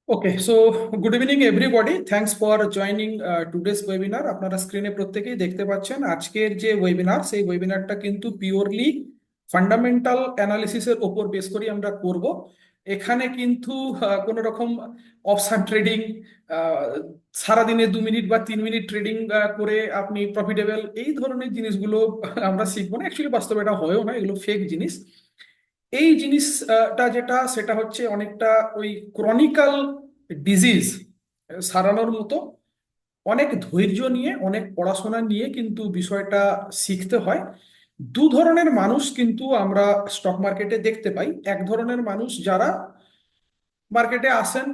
Okay, so good evening everybody, thanks for joining today's webinar. আপনারা স্ক্রিনে প্রত্যেকেই দেখতে পাচ্ছেন আজকের যে ওয়েবিনার, সেই ওয়েবিনারটা কিন্তু পিওরলি ফান্ডামেন্টাল অ্যানালিসিসের ওপর বেস করে আমরা করব। এখানে কিন্তু কোনো রকম অপশন ট্রেডিং, সারাদিনে 2 মিনিট বা 3 মিনিট ট্রেডিং করে আপনি প্রফিটেবল, এই ধরনের জিনিসগুলো আমরা শিখবো না। অ্যাকচুয়ালি বাস্তবে এটা হয়ও না, এগুলো ফেক জিনিস। এই জিনিসটা যেটা, সেটা হচ্ছে অনেকটা ওই ক্রনিক্যাল ডিজিজ সারানোর মতো। অনেক ধৈর্য নিয়ে, অনেক পড়াশোনা নিয়ে কিন্তু বিষয়টা শিখতে হয়। দু ধরনের মানুষ কিন্তু আমরা স্টক মার্কেটে দেখতে পাই। এক ধরনের মানুষ যারা মার্কেটে আসেন,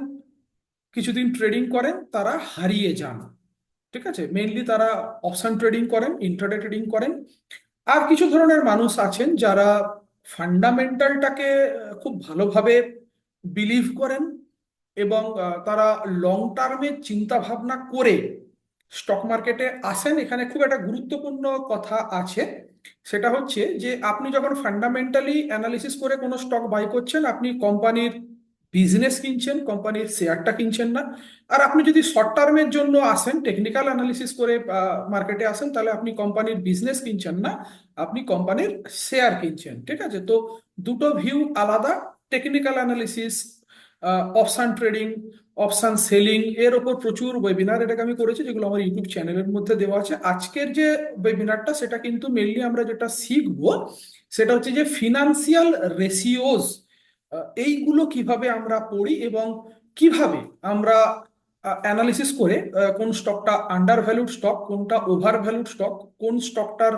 কিছুদিন ট্রেডিং করেন, তারা হারিয়ে যান। ঠিক আছে, মেইনলি তারা অপশন ট্রেডিং করেন, ইন্ট্রাডে ট্রেডিং করেন। আর কিছু ধরনের মানুষ আছেন যারা ফান্ডামেন্টালটাকে খুব ভালোভাবে বিলিভ করেন এবং তারা লং টার্মে চিন্তা ভাবনা করে স্টক মার্কেটে আসেন। এখানে খুব একটা গুরুত্বপূর্ণ কথা আছে, সেটা হচ্ছে যে আপনি যখন ফান্ডামেন্টালি অ্যানালিসিস করে কোনো স্টক বাই করছেন, আপনি কোম্পানির বিজনেস কিনছেন, কোম্পানির শেয়ারটা কিনছেন না। আর আপনি যদি শর্ট টার্মের জন্য আসেন, টেকনিক্যাল অ্যানালিসিস করে মার্কেটে আসেন, তাহলে আপনি কোম্পানির বিজনেস কিনছেন না, আপনি কোম্পানির শেয়ার কিনছেন। ঠিক আছে, তো দুটো ভিউ আলাদা। Technical analysis, option trading, option selling, এর ওপর প্রচুর ওয়েবিনার এটাকে আমি করেছি, যেগুলো আমার ইউটিউব চ্যানেলের মধ্যে দেওয়া আছে। আজকের যে ওয়েবিনারটা, সেটা কিন্তু মেনলি আমরা যেটা শিখবো, সেটা হচ্ছে যে ফিনান্সিয়াল রেশিওস, এইগুলো কিভাবে আমরা পড়ি এবং কিভাবে আমরা অ্যানালিসিস করে কোন স্টকটা আন্ডার ভ্যালুড স্টক, কোনটা ওভার ভ্যালুড স্টক, কোন স্টকটার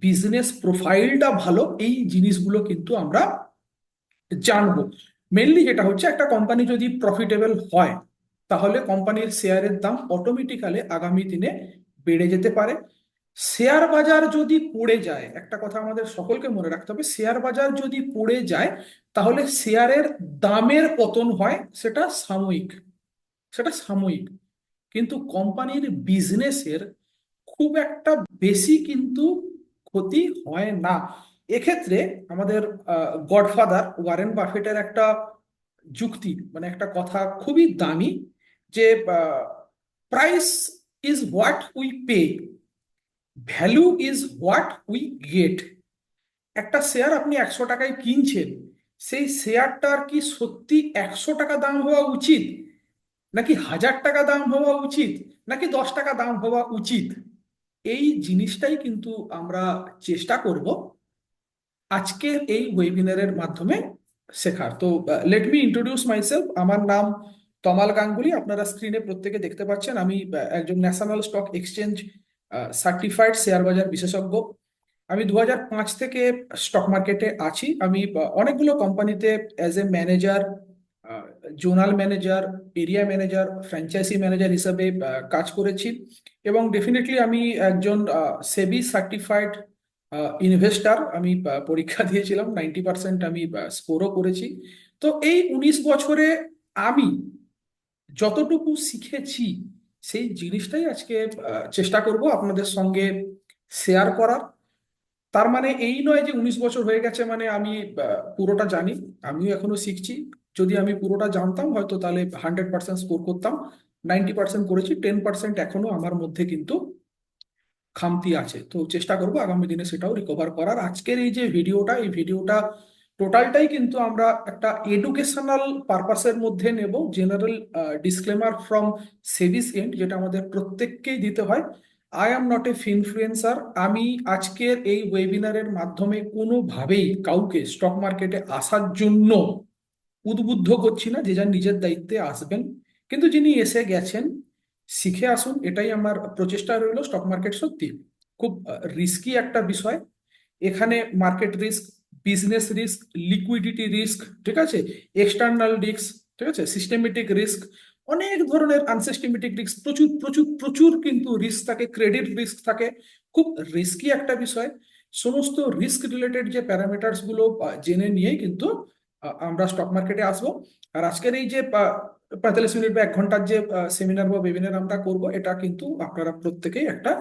বিজনেস প্রোফাইলটা ভালো, এই জিনিসগুলো কিন্তু আমরা জানবো। মেনলি যেটা হচ্ছে, একটা কোম্পানি যদি প্রফিটেবল হয়, তাহলে কোম্পানির শেয়ারের দাম অটোমেটিক্যালি আগামী দিনে বেড়ে যেতে পারে। শেয়ার বাজার যদি পড়ে যায়, একটা কথা আমাদের সকলকে মনে রাখতে হবে, শেয়ার বাজার যদি পড়ে যায়, তাহলে শেয়ারের দামের পতন হয়, সেটা সাময়িক, সেটা সাময়িক। কিন্তু কোম্পানির বিজনেসের খুব একটা বেশি কিন্তু ক্ষতি হয় না। এক্ষেত্রে আমাদের গডফাদার ওয়ারেন বাফেটের একটা যুক্তি, মানে একটা কথা খুবই দামি, যে price is what we pay, value is what we get. একটা শেয়ার আপনি 100 টাকায় কিনছেন, সেই শেয়ারটার কি সত্যি 100 টাকা দাম হওয়া উচিত, নাকি 1000 টাকা দাম হওয়া উচিত, নাকি 10 টাকা দাম হওয়া উচিত? এই জিনিসটাই কিন্তু আমরা চেষ্টা করব আজকের এই ওয়েবিনারের মাধ্যমে শেখার। তো লেট মি ইন্ট্রোডিউস মাইসেলফ। আমার নাম তমাল গাঙ্গুলি। আপনারা স্ক্রিনে প্রত্যেকে দেখতে পাচ্ছেন, আমি একজন national stock exchange certified share বাজার বিশেষজ্ঞ। আমি 2005 থেকে স্টক মার্কেটে আছি। আমি অনেকগুলো কোম্পানিতে as a manager, zonal manager, area manager, franchise manager হিসাবে কাজ করেছি। এবং ডেফিনেটলি আমি একজন সেবি সার্টিফাইড ইনভেস্টার। আমি পরীক্ষা দিয়েছিলাম, 90% আমি স্কোরও করেছি। তো এই 19 বছরে আমি যতটুকু শিখেছি, সেই জিনিসটাই আজকে চেষ্টা করব আপনাদের সঙ্গে শেয়ার করার। তার মানে এই নয় যে 19 বছর হয়ে গেছে মানে আমি পুরোটা জানি। আমিও এখনো শিখছি। যদি আমি পুরোটা জানতাম, হয়তো তাহলে 100% স্কোর করতাম। 90% করেছি, 10% এখনো আমার মধ্যে কিন্তু খামতি আছে। তো চেষ্টা করব আগামী দিনে সেটাও রিকভার করার। আজকের এই যে ভিডিওটা, এই ভিডিওটা টোটালটাই কিন্তু আমরা একটা এডুকেশনাল পারপাসের মধ্যে নেব। General disclaimer from SEBI's end, যেটা আমাদের প্রত্যেককেই দিতে হয়। I am not a finfluencer. আমি আজকের এই ওয়েবিনারের মাধ্যমে কোনোভাবেই কাউকে স্টক মার্কেটে আসার জন্য উদ্বুদ্ধ করছি না। যে যার নিজের দায়িত্বে আসবেন, কিন্তু যিনি এসে গেছেন, শিখে আসুন, এটাই আমার প্রচেষ্টা রইল। স্টক মার্কেট সত্যি খুব রিস্কি একটা বিষয়। এখানে market risk, business risk, liquidity risk, ঠিক আছে, এক্সটার্নাল রিস্ক, ঠিক আছে, সিস্টেমেটিক রিস্ক, অনেক ধরনের আনসিস্টেমেটিক রিস্ক, প্রচুর প্রচুর প্রচুর কিন্তু রিস্ক থাকে, ক্রেডিট রিস্ক থাকে। খুব রিস্কি একটা বিষয়। সমস্ত রিস্ক রিলেটেড যে প্যারামিটার্স গুলো জেনে নিয়েই কিন্তু আমরা স্টক মার্কেটে আসবো। আর আজকের এই যে 45 মিনিট বা 1 ঘন্টার যে সেমিনার বা ওয়েবিনার আমরা করব, এটা কিন্তু আপনারা প্রত্যেকেই একটা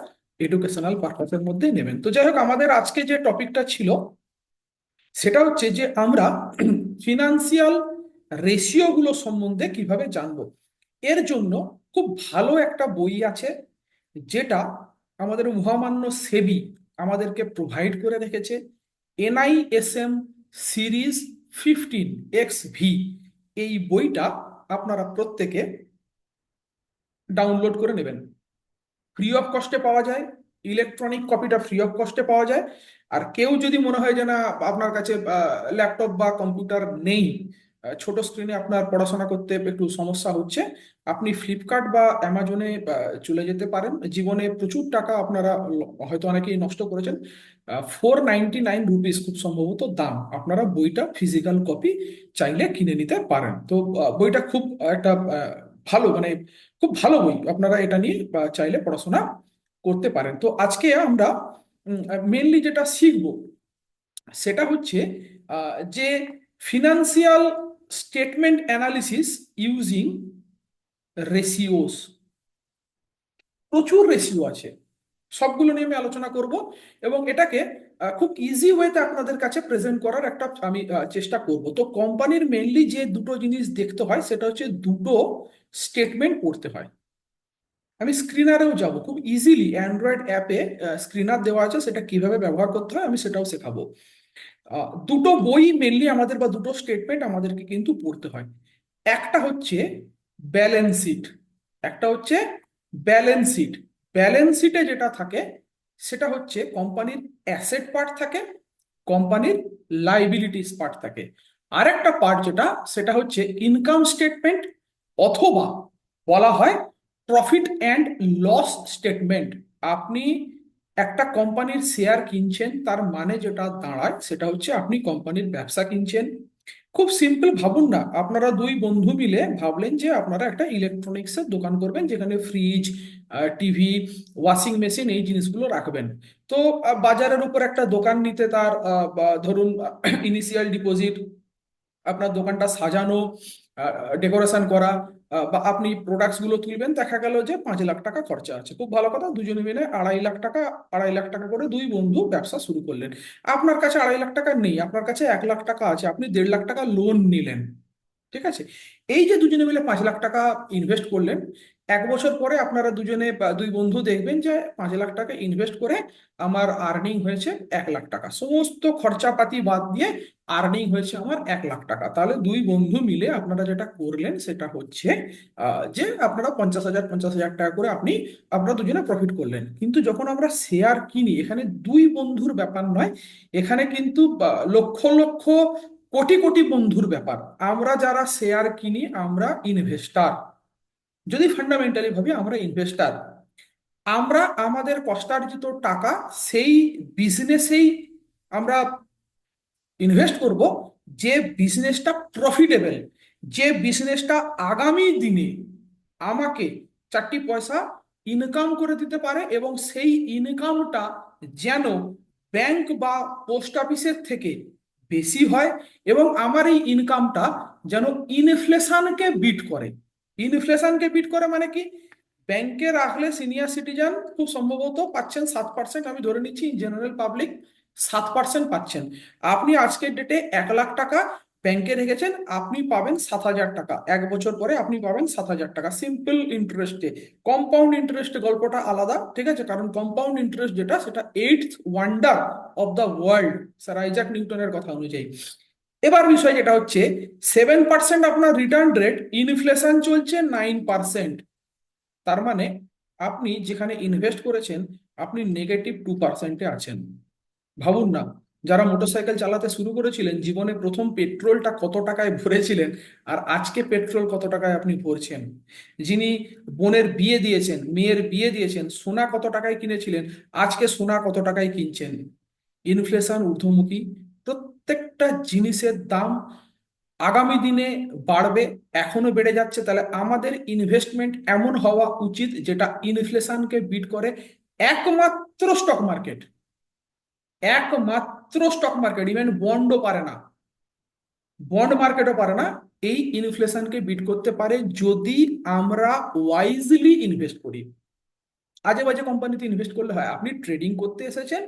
এডুকেশনাল পারপাসের মধ্যে নেবেন। তো যাই হোক, আমাদের আজকে যে টপিকটা ছিল, সেটা হচ্ছে যে আমরা ফিনান্সিয়াল রেশিওগুলো সম্বন্ধে কিভাবে জানবো। এর জন্য খুব ভালো একটা বই আছে, যেটা আমাদের মহামান্য সেবি আমাদেরকে প্রোভাইড করে রেখেছে, NISM সিরিজ 15XV। এই বইটা আপনারা প্রত্যেকে ডাউনলোড করে নেবেন, ফ্রি অফ কস্টে পাওয়া যায়। ইলেকট্রনিক কপিটা ফ্রি অফ কস্টে পাওয়া যায়। আর কেউ যদি মনে হয় যে না, আপনার কাছে ল্যাপটপ বা কম্পিউটার নেই, ছোট স্ক্রিনে আপনার পড়াশোনা করতে একটু সমস্যা হচ্ছে, আপনি ফ্লিপকার্ট বা অ্যামাজনে চলে যেতে পারেন। জীবনে প্রচুর টাকা আপনারা হয়তো অনেকেই নষ্ট করেছেন। 499 রুপিস খুব সম্ভবত দাম। আপনারা বইটা ফিজিক্যাল কপি চাইলে কিনে নিতে পারেন। তো বইটা খুব একটা ভালো, মানে খুব ভালো বই। আপনারা এটা নিয়ে চাইলে পড়াশোনা করতে পারেন। তো আজকে আমরা মেনলি যেটা শিখব সেটা হচ্ছে যে financial statement analysis using ratios. প্রচুর রেশিও আছে, সবগুলো নিয়ে আমি আলোচনা করব, এবং এটাকে খুব ইজি ওয়েতে আপনাদের কাছে প্রেজেন্ট করার একটা আমি চেষ্টা করব। তো কোম্পানির মেনলি যে দুটো জিনিস দেখতে হয় সেটা হচ্ছে দুটো স্টেটমেন্ট পড়তে হয়। আমি স্ক্রিনারেও যাব, খুব ইজিলি অ্যান্ড্রয়েড অ্যাপে স্ক্রিনার দেওয়া আছে, সেটা কিভাবে ব্যবহার করতে হয় আমি সেটাও শেখাবো। দুটো বই মেনলি আমাদের, বা দুটো স্টেটমেন্ট আমাদেরকে কিন্তু পড়তে হয়। একটা হচ্ছে ব্যালেন্স শিট, একটা হচ্ছে ব্যালেন্স শিট। ব্যালেন্স শিটে যেটা থাকে সেটা হচ্ছে কোম্পানির অ্যাসেট পার্ট থাকে, কোম্পানির লাইবিলিটিস পার্ট থাকে। আর একটা পার্ট যেটা, সেটা হচ্ছে ইনকাম স্টেটমেন্ট, অথবা বলা হয় প্রফিট অ্যান্ড লস স্টেটমেন্ট। আপনি একটা কোম্পানির শেয়ার কিনছেন, তার মানে যেটা দাঁড়ায় সেটা হচ্ছে আপনি কোম্পানির ব্যবসা কিনছেন। খুব সিম্পল ভাবুন না, আপনারা দুই বন্ধু মিলে ভাবলেন যে আপনারা একটা ইলেকট্রনিক্সের দোকান করবেন, যেখানে ফ্রিজ, টিভি, ওয়াশিং মেশিন এই জিনিসগুলো রাখবেন। তো বাজারের উপর একটা দোকান নিতে তার ধরুন ইনিশিয়াল ডিপোজিট, আপনার দোকানটা সাজানো, ডেকোরেশন করা, বা আপনি প্রোডাক্টস গুলো তুলবেন, দেখা গেল যে 5 লাখ টাকা খরচা আছে। খুব ভালো কথা, দুজনে মিলে 2.5 লাখ টাকা, 2.5 লাখ টাকা করে দুই বন্ধু ব্যবসা শুরু করলেন। আপনার কাছে 2.5 লাখ টাকা নেই, আপনার কাছে 1 লাখ টাকা আছে, আপনি 1.5 লাখ টাকা লোন নিলেন। ঠিক আছে, এই যে দুজনে মিলে 5 লাখ টাকা ইনভেস্ট করলেন, 1 বছর পরে আপনারা দুজনে বা দুই বন্ধু দেখবেন যে 5 লাখ টাকা ইনভেস্ট করে আমার আর্নিং হয়েছে 1 লাখ টাকা, সমস্ত খরচাপাতি বাদ দিয়ে আর্নিং হয়েছে আমার 1 লাখ টাকা। তাহলে দুই বন্ধু মিলে আপনারা যেটা করলেন সেটা হচ্ছে যে আপনারা 50,000 50,000 টাকা করে আপনারা দুজনে প্রফিট করলেন। কিন্তু যখন আমরা শেয়ার কিনি, এখানে দুই বন্ধুর ব্যাপার নয়, এখানে কিন্তু লক্ষ লক্ষ কোটি কোটি বন্ধুর ব্যাপার। আমরা যারা শেয়ার কিনি আমরা ইনভেস্টার, যদি ফান্ডামেন্টালি ভাবি আমরা ইনভেস্টার। আমরা আমাদের কষ্টার্জিত টাকা সেই বিজনেসেই আমরা ইনভেস্ট করব, যে বিজনেসটা প্রফিটেবল, যে বিজনেসটা আগামী দিনে আমাকে 4টি পয়সা ইনকাম করে দিতে পারে, এবং সেই ইনকামটা যেন ব্যাংক বা পোস্ট অফিসের থেকে বেশি হয়, এবং আমার এই ইনকামটা যেন ইনফ্লেশনকে বিট করে। ইনফ্লেশনকে বিট করে মানে কি, ব্যাংকে রাখলে সিনিয়র সিটিজেন খুব সম্ভবত পাচ্ছেন 7%, আমি ধরে নিচ্ছি জেনারেল পাবলিক 7% পাচ্ছেন। আপনি আজকের ডেটে 1 লাখ টাকা ব্যাংকে রেখেছেন, আপনি পাবেন 7,000 টাকা। 1 বছর পরে আপনি পাবেন 7,000 টাকা, সিম্পল ইন্টারেস্টে। কম্পাউন্ড ইন্টারেস্ট গল্পটা আলাদা, ঠিক আছে, কারণ কম্পাউন্ড ইন্টারেস্ট যেটা, সেটা 8th wonder of the world, sir Isaac নিউটনের কথা অনুযায়ী। এবার বিষয় যেটা হচ্ছে, 7% আপনার রিটার্ন রেট, ইনফ্লেশন চলছে 9%। তার মানে আপনি যেখানে ইনভেস্ট করেছেন আপনি -2%-এ আছেন। ভাবুন না, যারা মোটরসাইকেল চালাতে শুরু করেছিলেন, জীবনে প্রথম পেট্রোলটা কত টাকায় ভরেছিলেন, আর আজকে পেট্রোল কত টাকায় আপনি ভরছেন। যিনি বোনের বিয়ে দিয়েছেন, মেয়ের বিয়ে দিয়েছেন, সোনা কত টাকায় কিনেছিলেন, আজকে সোনা কত টাকায় কিনছেন। ইনফ্লেশন ঊর্ধ্বমুখী, প্রত্যেকটা জিনিসের দাম আগামী দিনে বাড়বে, এখনো বেড়ে যাচ্ছে। তাহলে আমাদের ইনভেস্টমেন্ট এমন হওয়া উচিত যেটা ইনফ্লেশনকে বিট করে। একমাত্র স্টক মার্কেট, একমাত্র স্টক মার্কেট, ইভেন বন্ডও পারে না, বন্ড মার্কেটও পারে না, এই ইনফ্লেশনকে বিট করতে পারে যদি আমরা ওয়াইজলি ইনভেস্ট করি। আজে বাজে কোম্পানিতে ইনভেস্ট করলে হয়, আপনি ট্রেডিং করতে এসেছেন,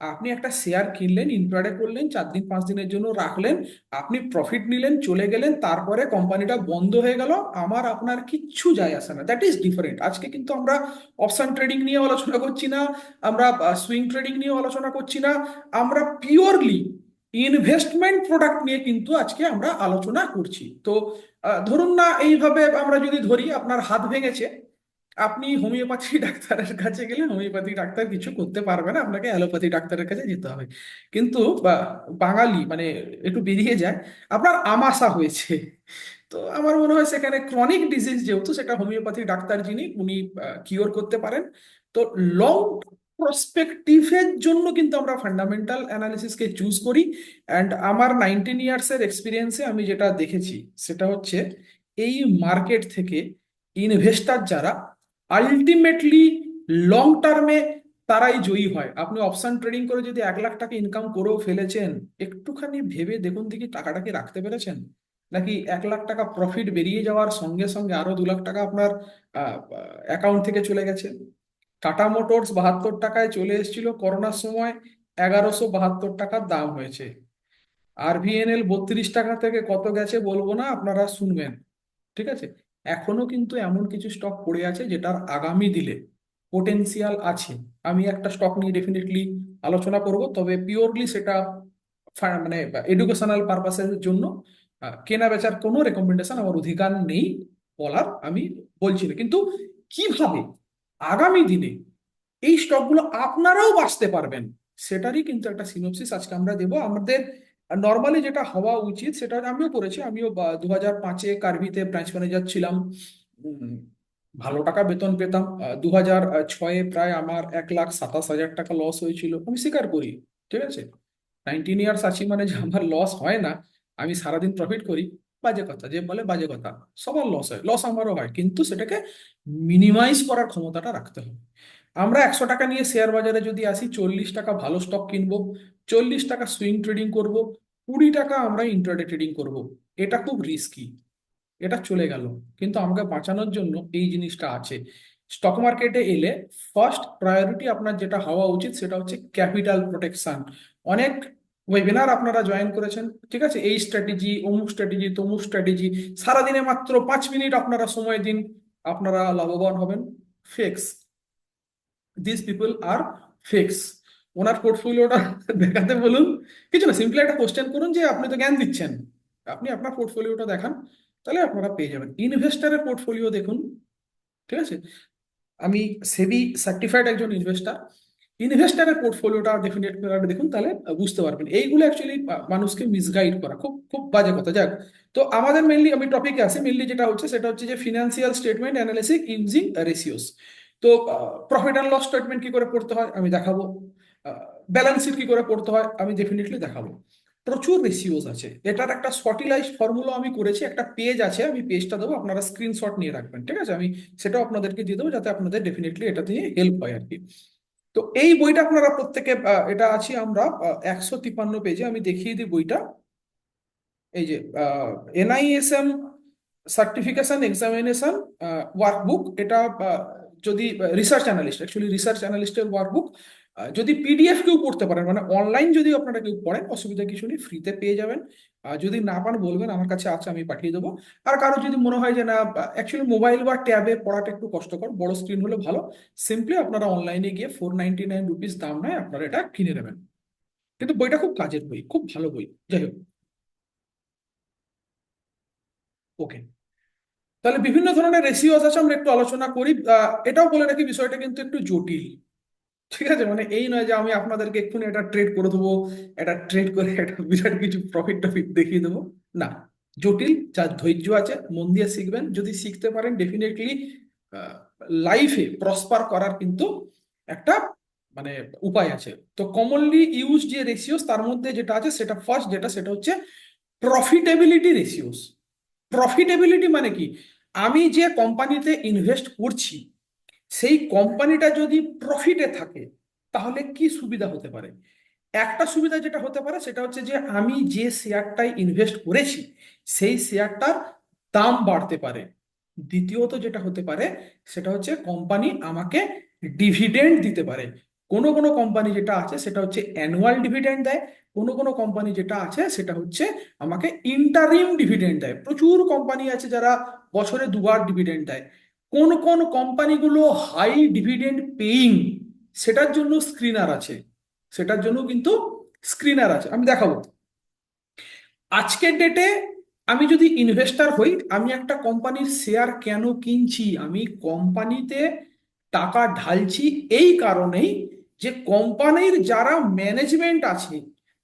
আপনি একটা শেয়ার কিনলেন, ইন্ট্রাডে করলেন, 4 দিন 5 দিনের জন্য রাখলেন, আপনি প্রফিট নিলেন, চলে গেলেন, তারপরে কোম্পানিটা বন্ধ হয়ে গেল, আমার আপনার কিচ্ছু যায় আসে না। That is different. আজকে কিন্তু আমরা অপশন ট্রেডিং নিয়ে আলোচনা করছি না, আমরা সুইং ট্রেডিং নিয়ে আলোচনা করছি না, আমরা পিওরলি ইনভেস্টমেন্ট প্রোডাক্ট নিয়ে কিন্তু আজকে আমরা আলোচনা করছি। তো ধরুন না, এইভাবে আমরা যদি ধরি আপনার হাত ভেঙেছে, আপনি হোমিওপ্যাথি ডাক্তারের কাছে গেলে হোমিওপ্যাথি ডাক্তার কিছু করতে পারবে না, আপনাকে অ্যালোপ্যাথি ডাক্তারের কাছে যেতে হবে। কিন্তু বাঙালি মানে একটু বেরিয়ে যায়, আপনার আমাশা হয়েছে, তো আমার মনে হয় সেখানে ক্রনিক ডিজিজ যেহেতু, সেটা হোমিওপ্যাথি ডাক্তার যিনি উনি কিওর করতে পারেন। তো লং প্রসপেক্টিভের জন্য কিন্তু আমরা ফান্ডামেন্টাল অ্যানালিসিসকে চুজ করি। অ্যান্ড আমার 19 ইয়ার্সের এক্সপিরিয়েন্সে আমি যেটা দেখেছি সেটা হচ্ছে, এই মার্কেট থেকে ইনভেস্টার যারা আলটিমেটলি লং টার্মে তারাই জয়ী হয়। আপনি অপশন ট্রেডিং করে যদি 1 লাখ টাকা ইনকাম করেও ফেলেছেন, একটুখানি ভেবে দেখুন দেখি টাকাটাকে রাখতে পেরেছেন, নাকি 1 লাখ টাকা প্রফিট বেরিয়ে যাওয়ার সঙ্গে সঙ্গে আরো 2 লাখ টাকা আপনার অ্যাকাউন্ট থেকে চলে গেছে। টাটা মোটরস 72 টাকায় চলে এসেছিল করোনার সময়, 1172 টাকার দাম হয়েছে। আরভিএনএল 32 টাকা থেকে কত গেছে বলবো না, আপনারা শুনবেন। ঠিক আছে, এখনো কিন্তু এমন কিছু স্টক পড়ে আছে যেটার আগামী দিলে পোটেনশিয়াল আছে। আমি একটা স্টক নিয়ে ডেফিনেটলি আলোচনা করব, তবে পিওরলি সেটা মানে এডুকেশনাল পারপাসের জন্য। কেনা বেচার কোনো রেকমেন্ডেশন আমার অধিকার নেই বলার, আমি বলছি না। কিন্তু কিভাবে আগামী দিনে এই স্টকগুলো আপনারাও বাঁচতে পারবেন, সেটারই কিন্তু একটা সিনোপসিস আজকে আমরা দেবো। আমাদের নর্মালি যেটা হওয়া উচিত সেটা আমিও করেছি। আমিও 2005-এ কার্ভিতে ব্রাঞ্চ ম্যানেজার ছিলাম। উম, ভালো টাকা বেতন পেতাম। 2006-এ প্রায় আমার 1,27,000 টাকা লস হয়েছিল, আমি স্বীকার করি। ঠিক আছে, 19 ইয়ার্স আছি মানে যে আমার লস হয় না, আমি সারাদিন প্রফিট করি, বাজে কথা। যে বলে বাজে কথা, সবার লস হয়, লস আমারও হয়, কিন্তু সেটাকে মিনিমাইজ করার ক্ষমতাটা রাখতে হবে। আমরা 100 টাকা নিয়ে শেয়ার বাজারে যদি আসি, 40 টাকা ভালো স্টক কিনবো, 40 টাকা সুইং ট্রেডিং করব, 20 টাকা আমরা ইন্ট্রাডে ট্রেডিং করব। এটা খুব রিস্কি, এটা চলে গেল। কিন্তু আমাকে বাঁচানোর জন্য এই জিনিসটা আছে। স্টক মার্কেটে এলে ফার্স্ট প্রায়োরিটি আপনার যেটা হওয়া উচিত সেটা হচ্ছে ক্যাপিটাল প্রোটেকশন। অনেক ওয়েবিনার আপনারা জয়েন করেছেন, ঠিক আছে, এই স্ট্র্যাটেজি, অমুক স্ট্র্যাটেজি, তমুক স্ট্র্যাটেজি, সারাদিনে মাত্র 5 মিনিট আপনারা সময় দিন, আপনারা লাভবান হবেন। Fakes, this people are fakes. ওনার পোর্টফোলিওটা দেখাতে বলুন, কিছু না, সিম্পলি একটা কোশ্চেন করুন যে আপনি তো জ্ঞান দিচ্ছেন, আপনি আপনার পোর্টফোলিওটা দেখান, তাহলে আপনারা পেয়ে যাবেন। ইনভেস্টারের পোর্টফোলিও দেখুন, ঠিক আছে, আমি সেবি সার্টিফাইড একজন ইনভেস্টার। ইনভেস্টারের পোর্টফোলিওটা ডেফিনেট করে দেখুন, তাহলে বুঝতে পারবেন। এইগুলো অ্যাকচুয়ালি মানুষকে মিসগাইড করা খুব খুব বাজে কথা। যাক, তো আমাদের মেনলি, আমি টপিকে আসি, মেনলি যেটা হচ্ছে সেটা হচ্ছে যে financial statement analysis using ratios. তো প্রফিট অ্যান্ড লস স্টেটমেন্ট কি করে পড়তে হয় আমি দেখাবো, ব্যালেন্স শিট কি করে পড়তে হয় আমি ডেফিনেটলি দেখাবো। প্রচুর রেশিওস আছে, এটার একটা সর্টিলাইজড ফর্মুলা আমি করেছি, একটা পেজ আছে, আমি পেজটা দেবো, আপনারা স্ক্রিনশট নিয়ে রাখবেন, ঠিক আছে, আমি সেটাও আপনাদেরকে দিয়ে দেবো যাতে আপনাদের ডেফিনেটলি এটা দিয়ে হেল্প হয় আর কি। তো এই বইটা আপনারা প্রত্যেকে, এটা আছি আমরা 153 পেজে, আমি দেখিয়ে দিই বইটা। এই যে এনআইএসএম সার্টিফিকেশন এক্সামিনেশন ওয়ার্কবুক, এটা যদি রিসার্চ অ্যানালিস্ট, অ্যাকচুয়ালি রিসার্চ অ্যানালিস্টের ওয়ার্কবুক, যদি পিডিএফ কেউ পড়তে পারেন, মানে অনলাইন যদি আপনারা কেউ পড়েন, অসুবিধা কিছু নেই, ফ্রিতে পেয়ে যাবেন। যদি না পান বলবেন, আমার কাছে আছে, আমি পাঠিয়ে দেবো। আর কারো যদি মনে হয় যে না, অ্যাকচুয়ালি মোবাইল বা ট্যাবে পড়াটা একটু কষ্টকর, বড় স্ক্রিন হলে ভালো, সিম্পলি আপনারা অনলাইনে গিয়ে 499 রুপিস দাম নেয়, আপনারা এটা কিনে নেবেন। কিন্তু বইটা খুব কাজের বই, খুব ভালো বই। যাই হোক, ওকে, তাহলে বিভিন্ন ধরনের রেশিওস আছে, আমরা একটু আলোচনা করি। এটাও বলে রাখি, বিষয়টা কিন্তু একটু জটিল। ঠিক আছে, মানে এই নয় যে আমি আপনাদেরকে এক্ষুনি এটা ট্রেড করে দেবো, এটা ট্রেড করে একটা বিরাট কিছু প্রফিট টফিট দেখিয়ে দেবো, না। জটিল, যার ধৈর্য আছে মন দিয়ে শিখবেন, যদি শিখতে পারেন ডেফিনেটলি লাইফে প্রসপার করার কিন্তু একটা মানে উপায় আছে। তো কমনলি ইউজ যে রেশিওস, তার মধ্যে যেটা আছে সেটা ফার্স্ট, যেটা সেটা হচ্ছে প্রফিটেবিলিটি রেশিওস। প্রফিটেবিলিটি মানে কি, আমি যে কোম্পানিতে ইনভেস্ট করছি সেই কোম্পানিটা যদি প্রফিটে থাকে তাহলে কি সুবিধা হতে পারে। একটা সুবিধা যেটা হতে পারে সেটা হচ্ছে যে আমি যে শেয়ারটায় ইনভেস্ট করেছি সেই শেয়ারটার দাম বাড়তে পারে। দ্বিতীয়ত যেটা হতে পারে সেটা হচ্ছে কোম্পানি আমাকে ডিভিডেন্ড দিতে পারে। কোনো কোনো কোম্পানি যেটা আছে সেটা হচ্ছে অ্যানুয়াল ডিভিডেন্ড দেয়, কোনো কোনো কোম্পানি যেটা আছে সেটা হচ্ছে আমাকে ইন্টারিম ডিভিডেন্ড দেয়। প্রচুর কোম্পানি আছে যারা বছরে দুবার ডিভিডেন্ড দেয়। কোন কোন কোম্পানিগুলো হাই ডিভিডেন্ড পেইং, সেটার জন্য স্ক্রিনার আছে, সেটার জন্য কিন্তু স্ক্রিনার আছে, আমি দেখাবো। আজকের ডেটে আমি যদি ইনভেস্টর হই, আমি একটা কোম্পানির শেয়ার কেন কিনছি? আমি কোম্পানিতে টাকা ঢালছি এই কারণেই যে কোম্পানির যারা ম্যানেজমেন্ট আছে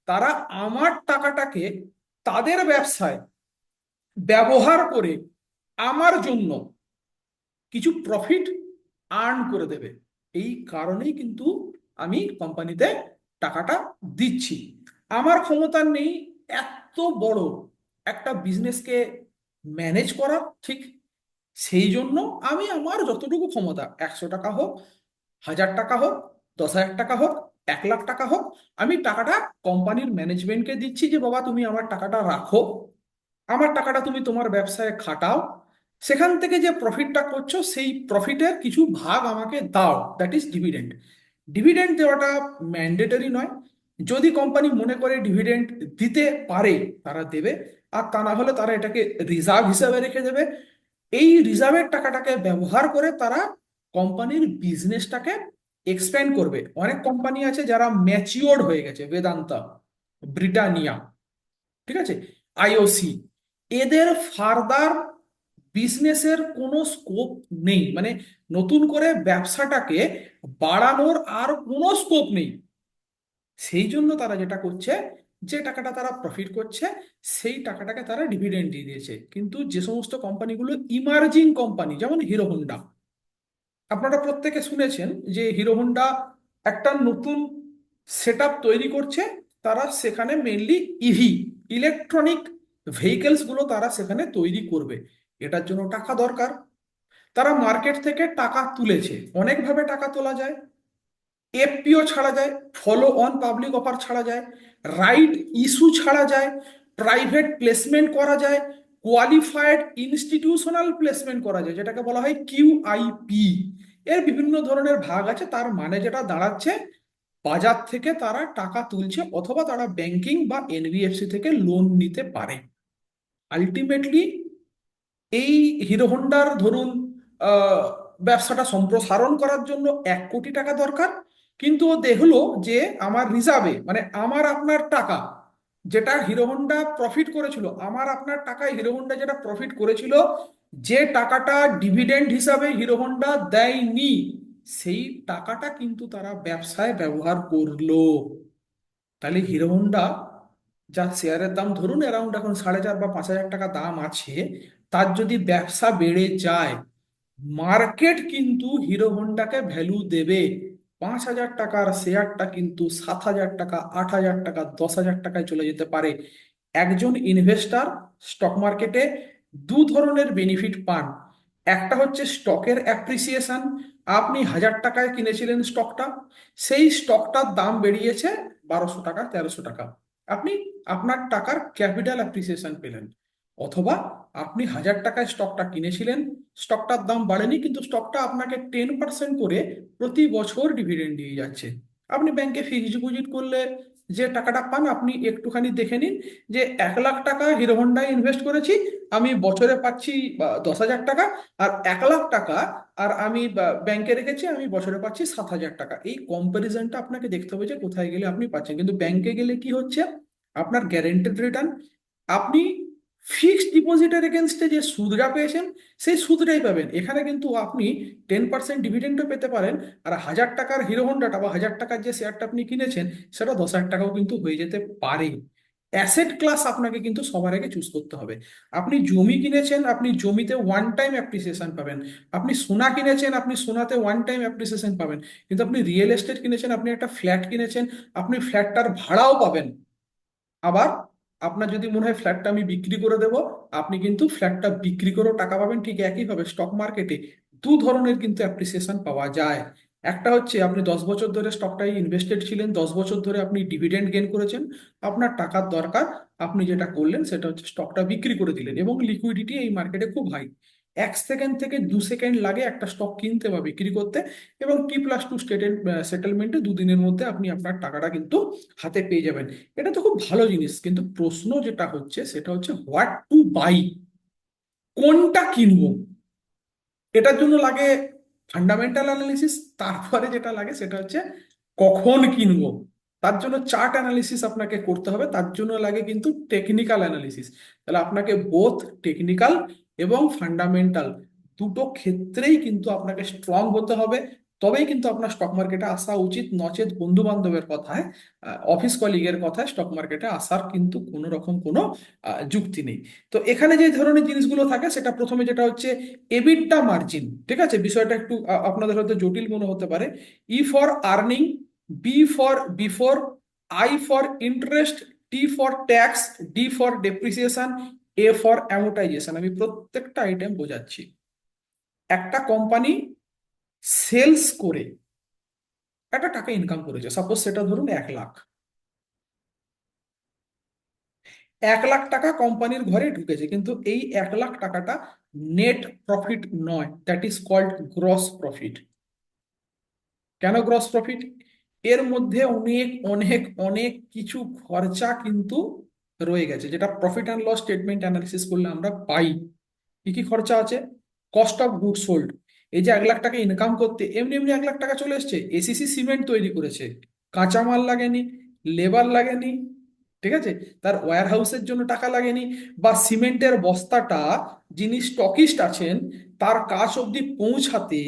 তারা আমার টাকাটাকে তাদের ব্যবসায় ব্যবহার করে আমার জন্য কিছু প্রফিট আর্ন করে দেবে। এই কারণেই কিন্তু আমি কোম্পানিতে টাকাটা দিচ্ছি। আমার ক্ষমতা নেই এত বড় একটা বিজনেসকে ম্যানেজ করা, ঠিক সেই জন্য আমি আমার যতটুকু ক্ষমতা, 100 টাকা হোক, 1000 টাকা হোক, 10,000 টাকা হোক, 1 লাখ টাকা হোক, আমি টাকাটা কোম্পানির ম্যানেজমেন্টকে দিচ্ছি যে বাবা তুমি আমার টাকাটা রাখো, আমার টাকাটা তুমি তোমার ব্যবসায় খাটাও, সেখান থেকে যে প্রফিটটা করছো সেই প্রফিটের কিছু ভাগ আমাকে দাও, দ্যাট ইজ ডিভিডেন্ড। ডিভিডেন্ড দেওয়াটা ম্যান্ডেটরি নয়, যদি কোম্পানি মনে করে ডিভিডেন্ড দিতে পারে তারা দেবে, আর তা না হলে তারা এটাকে রিজার্ভ হিসাবে রেখে দেবে। এই রিজার্ভের টাকাটাকে ব্যবহার করে তারা কোম্পানির বিজনেসটাকে এক্সপ্যান্ড করবে। অনেক কোম্পানি আছে যারা ম্যাচিওর্ড হয়ে গেছে, বেদান্তা, ব্রিটানিয়া, ঠিক আছে, আইওসি, এদের ফার্দার বিজনেসের কোনো স্কোপ নেই, মানে নতুন করে ব্যবসাটাকে বাড়ানোর আর কোনো স্কোপ নেই। সেই জন্য তারা যেটা করছে, যে টাকাটা তারা প্রফিট করছে সেই টাকাটাকে তারা ডিভিডেন্ড দিয়ে দিয়েছে। কিন্তু যে সমস্ত কোম্পানিগুলো ইমার্জিং কোম্পানি, যেমন হিরো হোন্ডা, আপনারা প্রত্যেকে শুনেছেন যে হিরো হোন্ডা একটা নতুন সেট তৈরি করছে। তারা সেখানে মেনলি ইভি, ইলেকট্রনিক ভেহিকেলস গুলো তারা সেখানে তৈরি করবে। এটার জন্য টাকা দরকার। তারা মার্কেট থেকে টাকা তুলেছে, অনেকভাবে টাকা তোলা যায়। এফপিও ছাড়া যায়, ফলো অন পাবলিক অফার ছাড়া যায়, রাইট ইস্যু ছাড়া যায়, প্রাইভেট প্লেসমেন্ট করা যায়, কোয়ালিফাইড ইনস্টিটিউশনাল প্লেসমেন্ট করা যায়, যেটাকে বলা হয় কিউআইপি। এর বিভিন্ন ধরনের ভাগ আছে। তার মানে যেটা দাঁড়াচ্ছে, বাজার থেকে তারা টাকা তুলছে অথবা তারা ব্যাংকিং বা এনবিএফসি থেকে লোন নিতে পারে। আলটিমেটলি এই হিরো হোন্ডার ধরুন আহ, ব্যবসাটা সম্প্রসারণ করার জন্য 1 কোটি টাকা দরকার, কিন্তু ও দেখলো যে আমার রিজার্ভে, মানে আমার আপনার টাকা যেটা হিরো হোন্ডা প্রফিট করেছিল, আমার আপনার টাকায় হিরো হোন্ডা যেটা প্রফিট করেছিল, যে টাকাটা ডিভিডেন্ড হিসাবে হিরো হোন্ডা দেয়নি, সেই টাকাটা কিন্তু তারা ব্যবসায় ব্যবহার করলো। তাহলে হিরো হোন্ডা, যার শেয়ারের দাম ধরুন অ্যারাউন্ড এখন 4,500 বা 5,000 টাকা দাম আছে, তার যদি ব্যবসা বেড়ে যায়, মার্কেট কিন্তু হিরো হোন্ডাকে ভ্যালু দেবে। 5,000 টাকার শেয়ারটা কিন্তু 7,000 টাকা, 8,000 টাকা, 10,000 টাকায় চলে যেতে পারে। একজন ইনভেস্টর স্টক মার্কেটে দু ধরনের বেনিফিট পান। একটা হচ্ছে স্টকের অ্যাপ্রিসিয়েশন। আপনি 1,000 টাকায় কিনেছিলেন স্টকটা, সেই স্টকটার দাম বেরিয়েছে 1,200 টাকা, 1,300 টাকা, আপনি আপনার টাকার ক্যাপিটাল অ্যাপ্রিসিয়েশন পেলেন। অথবা আপনি 1,000 টাকায় স্টকটা কিনেছিলেন, স্টকটার দাম বাড়েনি কিন্তু স্টকটা আপনাকে 10% করে প্রতি বছর ডিভিডেন্ড দিয়ে যাচ্ছে। আপনি ব্যাংকে ফিক্সড ডিপোজিট করলে যে টাকাটা পান, আপনি একটুখানি দেখে নিন যে 1 লাখ টাকা হিরো হন্ডায় ইনভেস্ট করেছি, আমি বছরে পাচ্ছি 10,000 টাকা, আর 1 লাখ টাকা আর আমি ব্যাংকে রেখেছি, আমি বছরে পাচ্ছি 7,000 টাকা। এই কম্পারিজনটা আপনাকে দেখতে হবে যে কোথায় গেলে আপনি পাচ্ছেন। কিন্তু ব্যাংকে গেলে কি হচ্ছে, আপনার গ্যারেন্টেড রিটার্ন, আপনি ফিক্সড ডিপোজিটের এগেনস্টে যে সুদটা পেয়েছেন সেই সুদটাই পাবেন। এখানে কিন্তু আপনি 10% ডিভিডেন্ডও পেতে পারেন, আর 1,000 টাকার হিরো হোন্ডাটা বা 1,000 টাকার যে শেয়ারটা আপনি কিনেছেন সেটা 10,000 টাকাও কিন্তু হয়ে যেতে পারে। অ্যাসেট ক্লাস আপনাকে কিন্তু সবার আগে চুজ করতে হবে। আপনি জমি কিনেছেন, আপনি জমিতে ওয়ান টাইম অ্যাপ্রিসিয়েশন পাবেন। আপনি সোনা কিনেছেন, আপনি সোনাতে ওয়ান টাইম অ্যাপ্রিসিয়েশন পাবেন। কিন্তু আপনি রিয়েল এস্টেট কিনেছেন, আপনি একটা ফ্ল্যাট কিনেছেন, আপনি ফ্ল্যাটটার ভাড়াও পাবেন। আবার আপনার যদি মনে হয় ফ্ল্যাটটা আমি বিক্রি করে দেবো, আপনি কিন্তু ফ্ল্যাটটা বিক্রি করেও টাকা পাবেন। ঠিক একইভাবে স্টক মার্কেটে দু ধরনের কিন্তু অ্যাপ্রিসিয়েশন পাওয়া যায়। একটা হচ্ছে আপনি 10 বছর ধরে স্টকটাই ইনভেস্টেড ছিলেন, 10 বছর ধরে আপনি ডিভিডেন্ড গেইন করেছেন, আপনার টাকার দরকার, আপনি যেটা করলেন সেটা হচ্ছে স্টকটা বিক্রি করে দিলেন এবং লিকুইডিটি এই মার্কেটে খুব হাই। 1 সেকেন্ড থেকে 2 সেকেন্ড লাগে একটা স্টক কিনতে বা বিক্রি করতে, এবং T+2 সেটেলমেন্টে 2 দিনের মধ্যে আপনি আপনার টাকাটা কিন্তু হাতে পেয়ে যাবেন। এটা তো খুব ভালো জিনিস, কিন্তু প্রশ্ন যেটা হচ্ছে সেটা হচ্ছে হোয়াট টু বাই, কোনটা কিনবো। এটার জন্য লাগে ফান্ডামেন্টাল অ্যানালিসিস, তারপরে যেটা লাগে সেটা হচ্ছে কখন কিনবো। তার জন্য চার্ট অ্যানালিসিস আপনাকে করতে হবে, তার জন্য লাগে কিন্তু টেকনিক্যাল অ্যানালিসিস। তাহলে আপনাকে বোথ টেকনিক্যাল এবং ফান্ডামেন্টাল দুটো ক্ষেত্রেই কিন্তু আপনাকে স্ট্রং হতে হবে, তবেই কিন্তু আপনার স্টক মার্কেটে আসা উচিত। নচেত বন্ধু বান্ধবের কথায়, অফিস কলিগের কথায় স্টক মার্কেটে আসার কিন্তু কোনো রকম কোনো যুক্তি নেই। তো এখানে যে ধরনের জিনিসগুলো থাকে, সেটা প্রথমে যেটা হচ্ছে এবিটডা মার্জিন। ঠিক আছে, বিষয়টা একটু আপনাদের হয়তো জটিল মনে হতে পারে। E for earning, B for before, I for interest, T for tax, D for depreciation, A for amortisation. আমি প্রত্যেকটা আইটেম বোঝাচ্ছি। একটা কোম্পানি সেলস করে একটা টাকা ইনকাম করেছে, সাপোজ সেটা ধরুন 1 লাখ। 1 লাখ টাকা কোম্পানির ঘরে ঢুকেছে, কিন্তু এই 1 লাখ টাকাটা নেট প্রফিট নয়, that is called gross profit. কেন গ্রস প্রফিট? এর মধ্যে অনেক অনেক অনেক কিছু খরচা কিন্তু রয়ে গেছে, যেটা profit and loss statement analysis করলে আমরা পাই। কি কি খরচা আছে? Cost of good sold. এই যে 1 লাখ টাকা ইনকাম করতে এমনি এমনি 1 লাখ টাকা চলে এসছে, এসিসি সিমেন্ট তৈরি করেছে, কাঁচামাল লাগেনি, লেবার লাগেনি, ঠিক আছে, তার ওয়্যার হাউসের জন্য টাকা লাগেনি, বা সিমেন্টের বস্তাটা যিনি স্টকিস্ট আছেন তার কাছ অবধি পৌঁছাতে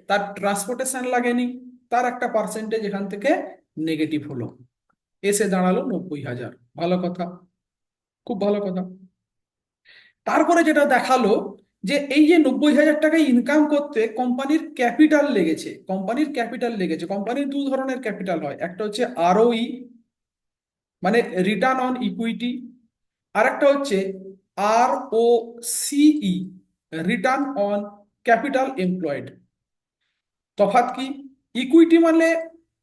তার ট্রান্সপোর্টেশন লাগেনি, তার একটা পার্সেন্টেজ এখান থেকে নেগেটিভ হলো, এসে দাঁড়ালো 90,000। ভালো কথা, খুব ভালো কথা। তারপরে যেটা দেখালো যে এই যে 90,000 টাকা ইনকাম করতে কোম্পানির ক্যাপিটাল লেগেছে, কোম্পানির 2 ধরনের ক্যাপিটাল হয়, একটা হচ্ছে আরওই মানে রিটার্ন অন ইকুইটি, আর একটা হচ্ছে আর ও সিই, রিটার্ন অন ক্যাপিটাল এমপ্লয়েড। তফাৎ কি? ইকুইটি মানে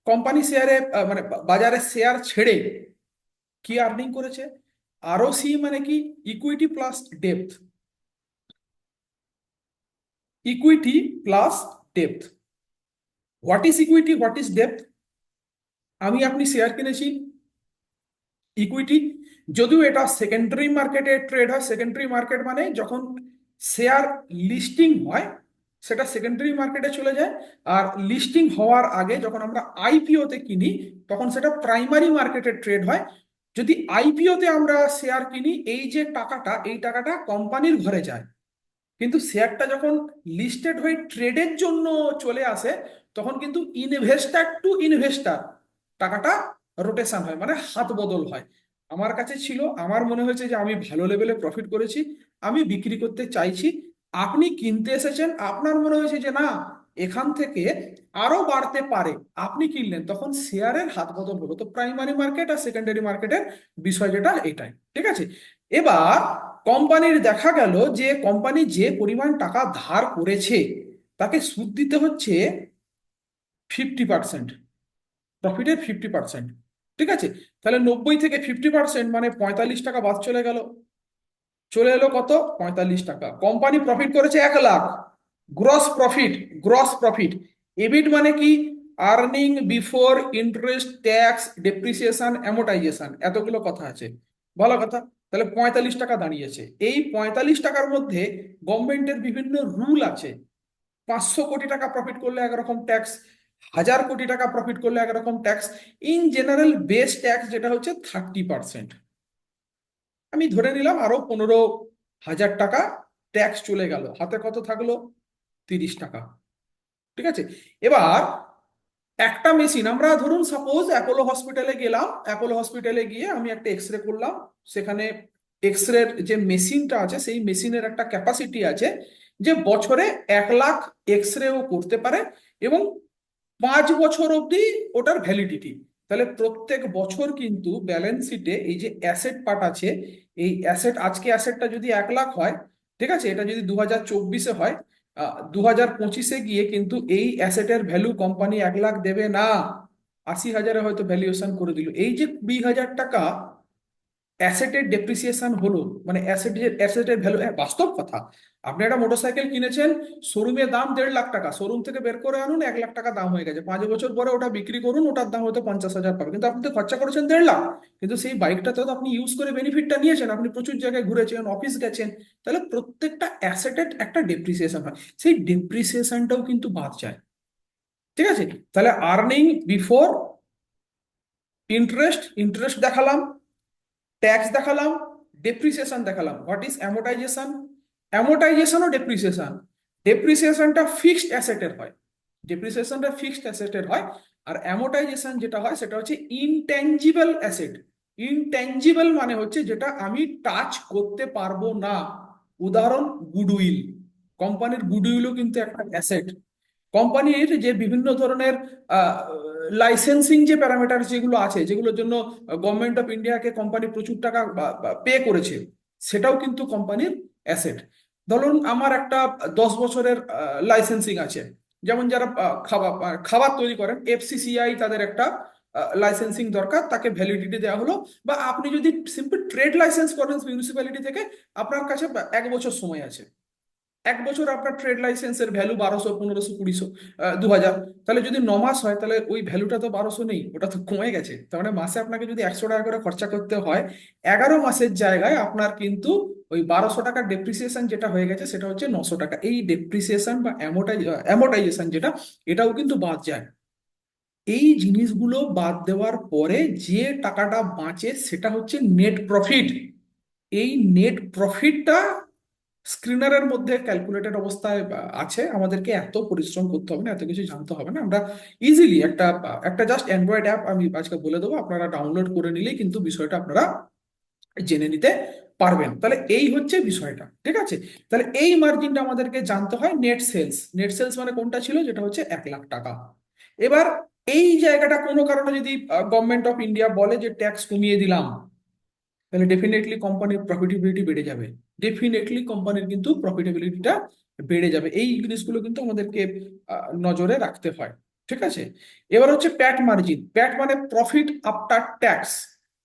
কোম্পানি শেয়ারে মানে বাজারে শেয়ার ছেড়ে কি আর্নিং করেছে, আর ও সি মানে কি? Equity plus depth, equity plus depth. What is equity, what is depth? আমি আপনি শেয়ার কিনেছি, ইকুইটি, যদিও এটা সেকেন্ডারি মার্কেটে ট্রেড হয়। সেকেন্ডারি মার্কেট মানে যখন শেয়ার লিস্টিং হয় সেটা সেকেন্ডারি মার্কেটে চলে যায়, আর লিস্টিং হওয়ার আগে যখন আমরা আইপিওতে কিনি তখন সেটা প্রাইমারি মার্কেটে ট্রেড হয়। যদি আইপিওতে আমরা শেয়ার কিনি, এই যে টাকাটা, এই টাকাটা কোম্পানির ঘরে যায়, কিন্তু শেয়ারটা যখন লিস্টেড হয়ে ট্রেডের জন্য চলে আসে তখন কিন্তু ইনভেস্টার টু ইনভেস্টার টাকাটা রোটেশন হয়, মানে হাত বদল হয়। আমার কাছে ছিল, আমার মনে হয়েছে যে আমি ভালো লেভেলে প্রফিট করেছি, আমি বিক্রি করতে চাইছি। আপনি কিনতে এসেছেন, আপনার মনে হয়েছে যে না, এখান থেকে আরো বাড়তে পারে, আপনি কিনলেন, তখন শেয়ারের হাত বদল হলো। তো প্রাইমারি মার্কেট আর সেকেন্ডারি মার্কেটের বিষয় যেটা এটাই, ঠিক আছে। এবার কোম্পানির দেখা গেল যে কোম্পানি যে পরিমাণ টাকা ধার করেছে তাকে সুদ দিতে হচ্ছে 50%, প্রফিটের 50%। ঠিক আছে, তাহলে 90 থেকে 50% মানে 45 টাকা বাদ চলে গেল। চলে এলো কত? 45 টাকা। কোম্পানি প্রফিট করেছে 1 lakh, gross profit, gross profit. EBIT মানে কি? Earning before interest, tax, depreciation, amortisation, এতগুলো কথা আছে। ভালো কথা। তাহলে 45 টাকা দাঁড়িয়েছে। এই 45 টাকার মধ্যে গভর্নমেন্টের বিভিন্ন রুল আছে। 500 কোটি টাকা প্রফিট করলে একরকম ট্যাক্স, 1000 কোটি টাকা প্রফিট করলে একরকম tax. In general base tax যেটা হচ্ছে 30%। আমি ধরে নিলাম আরো 15,000 টাকা ট্যাক্স চলে গেল, হাতে কত থাকলো? 30 টাকা। ঠিক আছে, এবার একটা মেশিন, আমরা ধরুন সাপোজ অ্যাপোলো হসপিটালে গেলাম, অ্যাপোলো হসপিটালে গিয়ে আমি একটা এক্স রে করলাম। সেখানে এক্স রের যে মেশিনটা আছে সেই মেশিনের একটা ক্যাপাসিটি আছে যে বছরে 1 লাখ এক্স রেও করতে পারে, এবং 5 বছর অবধি ওটার ভ্যালিডিটি। তাহলে প্রত্যেক বছর কিন্তু ব্যালেন্স শিটে এই যে অ্যাসেট পার্ট আছে, এই অ্যাসেট, আজকে অ্যাসেটটা যদি 1 লাখ হয়, ঠিক আছে, এটা যদি 2024-এ হয়, 2025-এ গিয়ে কিন্তু এই অ্যাসেটের ভ্যালু কোম্পানি 1 লাখ দেবে না, 80,000-এ হয়তো ভ্যালুয়েশন করে দিল। এই যে 20,000 টাকা অ্যাসেটের ডেপ্রিসিয়েশন হলো, মানে অ্যাসেটের ভ্যালু, বাস্তব কথা। আপনি একটা মোটরসাইকেল কিনেছেন, শোরুমে দাম 1.5 লাখ টাকা, শোরুম থেকে বের করে আনুন 1 লাখ টাকা দাম হয়ে গেছে, 5 বছর পরে ওটা বিক্রি করুন, ওটার দাম হয়তো 50,000 পাবে, কিন্তু আপনি তো খরচা করেছেন 1.5 লাখ। কিন্তু সেই বাইকটাতে তো আপনি ইউজ করে বেনিফিটটা নিয়েছেন, আপনি প্রচুর জায়গায় ঘুরেছেন, অফিস গেছেন। তাহলে প্রত্যেকটা অ্যাসেটের একটা ডেপ্রিসিয়েশন হয়, সেই ডেপ্রিসিয়েশনটাও কিন্তু বাদ যায়। ঠিক আছে, তাহলে আর্নিং বিফোর ইন্টারেস্ট, ইন্টারেস্ট দেখালাম, ট্যাক্স দেখালাম, ডেপ্রিসিয়েশন দেখালাম। What is amortisation? অ্যামোটাইজেশন ও ডেপ্রিসিয়েশন, ডেপ্রিসিয়েশনটা ফিক্সড অ্যাসেটের হয়, ডেপ্রিসিয়েশনটা ফিক্সড অ্যাসেটের হয়। আর অ্যামোটাইজেশন যেটা হয় সেটা হচ্ছে ইনট্যাঞ্জিবল অ্যাসেট। ইনট্যাঞ্জিবল মানে হচ্ছে যেটা আমি টাচ করতে পারবো না। উদাহরণ, গুডউইল। কোম্পানির গুডউইলও কিন্তু একটা অ্যাসেট। কোম্পানির যে বিভিন্ন ধরনের লাইসেন্সিং যে প্যারামিটার যেগুলো আছে, যেগুলোর জন্য গভর্নমেন্ট অফ ইন্ডিয়াকে কোম্পানি প্রচুর টাকা পে করেছে, সেটাও কিন্তু কোম্পানির অ্যাসেট। ধরুন আমার একটা 10 বছরের লাইসেন্সিং আছে, যেমন যারা খাবার খাবার তৈরি করেন, এফসিসিআই তাদের একটা লাইসেন্সিং দরকার, তাকে ভ্যালিডিটি দেওয়া হলো। বা আপনি যদি সিম্পল ট্রেড লাইসেন্স করেন মিউনিসিপ্যালিটি থেকে, আপনার কাছে 1 বছর সময় আছে। 1 বছর আপনার ট্রেড লাইসেন্সের ভ্যালু 1200, 1500, 2000, 2000। তাহলে যদি 9 মাস হয়, তাহলে ওই ভ্যালুটা তো 1200 নেই, ওটা তো কমে গেছে। তার মানে মাসে আপনাকে যদি 100 টাকা করে খরচা করতে হয়, 11 মাসের জায়গায় আপনার কিন্তু ওই 1200 টাকার ডেপ্রিসিয়েশন যেটা হয়ে গেছে সেটা হচ্ছে 900 টাকা। এই ডেপ্রিসিয়েশন বা অ্যামোটাইজেশন যেটা, এটাও কিন্তু বাদ যায়। এই জিনিসগুলো বাদ দেওয়ার পরে যে টাকাটা বাঁচে সেটা হচ্ছে নেট প্রফিট। এই নেট প্রফিটটা স্ক্রিনারের মধ্যে ক্যালকুলেটেড অবস্থায় আছে, আমাদেরকে এত পরিশ্রম করতে হবে না, এত কিছু জানতে হবে না। আমরা ইজিলি একটা একটা জাস্ট অ্যান্ড্রয়েড অ্যাপ আমি আজকে বলে দেবো, আপনারা ডাউনলোড করে নিলেই কিন্তু বিষয়টা আপনারা জেনে নিতে পারবেন। তাহলে এই হচ্ছে বিষয়টা, ঠিক আছে। তাহলে এই মার্জিনটা আমাদেরকে জানতে হয়। নেট সেলস, নেট সেলস মানে কোনটা ছিল, যেটা হচ্ছে 1 লাখ টাকা। এবার এই জায়গাটা কোনো কারণে যদি গভর্নমেন্ট অফ ইন্ডিয়া বলে যে ট্যাক্স কমিয়ে দিলাম, তাহলে ডেফিনেটলি কোম্পানির প্রফিটেবিলিটি বেড়ে যাবে। ডেফিনেটলি কোম্পানির কিন্তু প্রফিটেবিলিটিটা বেড়ে যাবে। এই জিনিসগুলো কিন্তু আমাদেরকে নজরে রাখতে হয়। ঠিক আছে, এবার হচ্ছে প্যাট মার্জিন। প্যাট মানে profit after tax,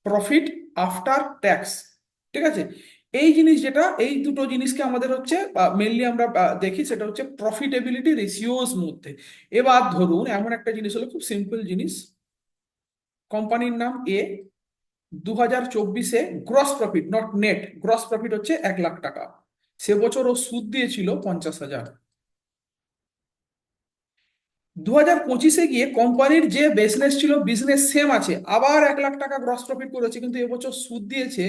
profit after tax. ঠিক আছে, এই জিনিস যেটা, এই দুটো জিনিসকে আমাদের হচ্ছে মেনলি আমরা দেখি, সেটা হচ্ছে প্রফিটেবিলিটি রেশিওস মধ্যে। এবার ধরুন এমন একটা জিনিস হলো, খুব সিম্পল জিনিস, কোম্পানির নাম এ, 2024-এ gross profit, not net, gross profit হচ্ছে 1 লাখ টাকা। সে বছর ও সুদ দিয়েছিল 50,000। 2025-এ গিয়ে কোম্পানির যে বিজনেস ছিল, বিজনেস সেম আছে, আবার 1 লাখ টাকা গ্রস প্রফিট করেছে, কিন্তু এবছর সুদ দিয়েছে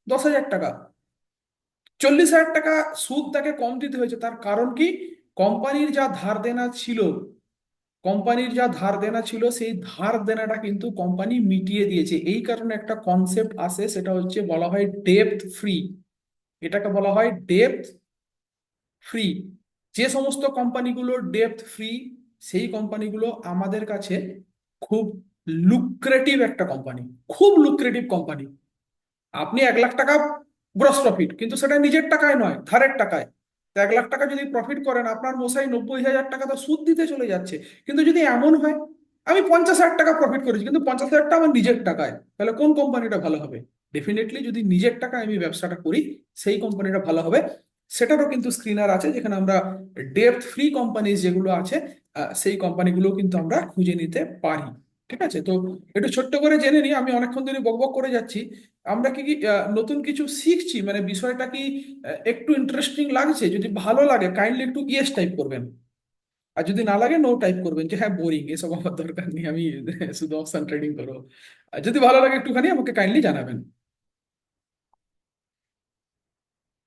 10,000 টাকা। 40,000 টাকা সুদ তাকে কম দিতে হয়েছে। তার কারণ কি? কোম্পানির যা ধার দেনা ছিল, কোম্পানির যা ধার দেনা ছিল সেই ধার দেনাটা কিন্তু কোম্পানি মিটিয়ে দিয়েছে। এই কারণে একটা কনসেপ্ট আসে, সেটা হচ্ছে বলা হয় ডেপ্থ ফ্রি। এটাকে বলা হয় ডেপ্থ ফ্রি। যে সমস্ত কোম্পানিগুলো ডেপ্থ ফ্রি, সেই কোম্পানিগুলো আমাদের কাছে খুব লুক্রেটিভ একটা কোম্পানি, খুব লুক্রেটিভ কোম্পানি। আপনি 1 লাখ টাকা গ্রস প্রফিট, কিন্তু সেটা নিজের টাকায় নয়, ধারের টাকায়। তো 1 লাখ টাকা যদি প্রফিট করেন, আপনার মশাই 90,000 টাকা তো সুদ দিতে চলে যাচ্ছে। কিন্তু যদি এমন হয় আমি 50,000 টাকা প্রফিট করেছি, কিন্তু 50,000 টাকা আমার নিজের টাকায়, তাহলে কোন কোম্পানিটা ভালো হবে? ডেফিনেটলি যদি নিজের টাকায় আমি ব্যবসাটা করি, সেই কোম্পানিটা ভালো হবে। সেটারও কিন্তু স্ক্রিনার আছে, যেখানে আমরা ডেপ্থ ফ্রি কোম্পানি যেগুলো আছে, সেই কোম্পানিগুলো কিন্তু আমরা খুঁজে নিতে পারি। ঠিক আছে, তো একটু ছোট্ট করে জেনে নিই, আমি অনেকক্ষণ ধরে বকবক করে যাচ্ছি। আমরা কি কি নতুন কিছু শিখছি, মানে বিষয়টা কি একটু ইন্টারেস্টিং লাগছে? যদি ভালো লাগে কাইন্ডলি একটু ইয়েস টাইপ করবেন, আর যদি না লাগে নো টাইপ করবেন, যে হ্যাঁ বোরিং, এসব আমার দরকার নেই, আমি শুধু অপশন ট্রেডিং করবো। আর যদি ভালো লাগে একটুখানি আমাকে কাইন্ডলি জানাবেন।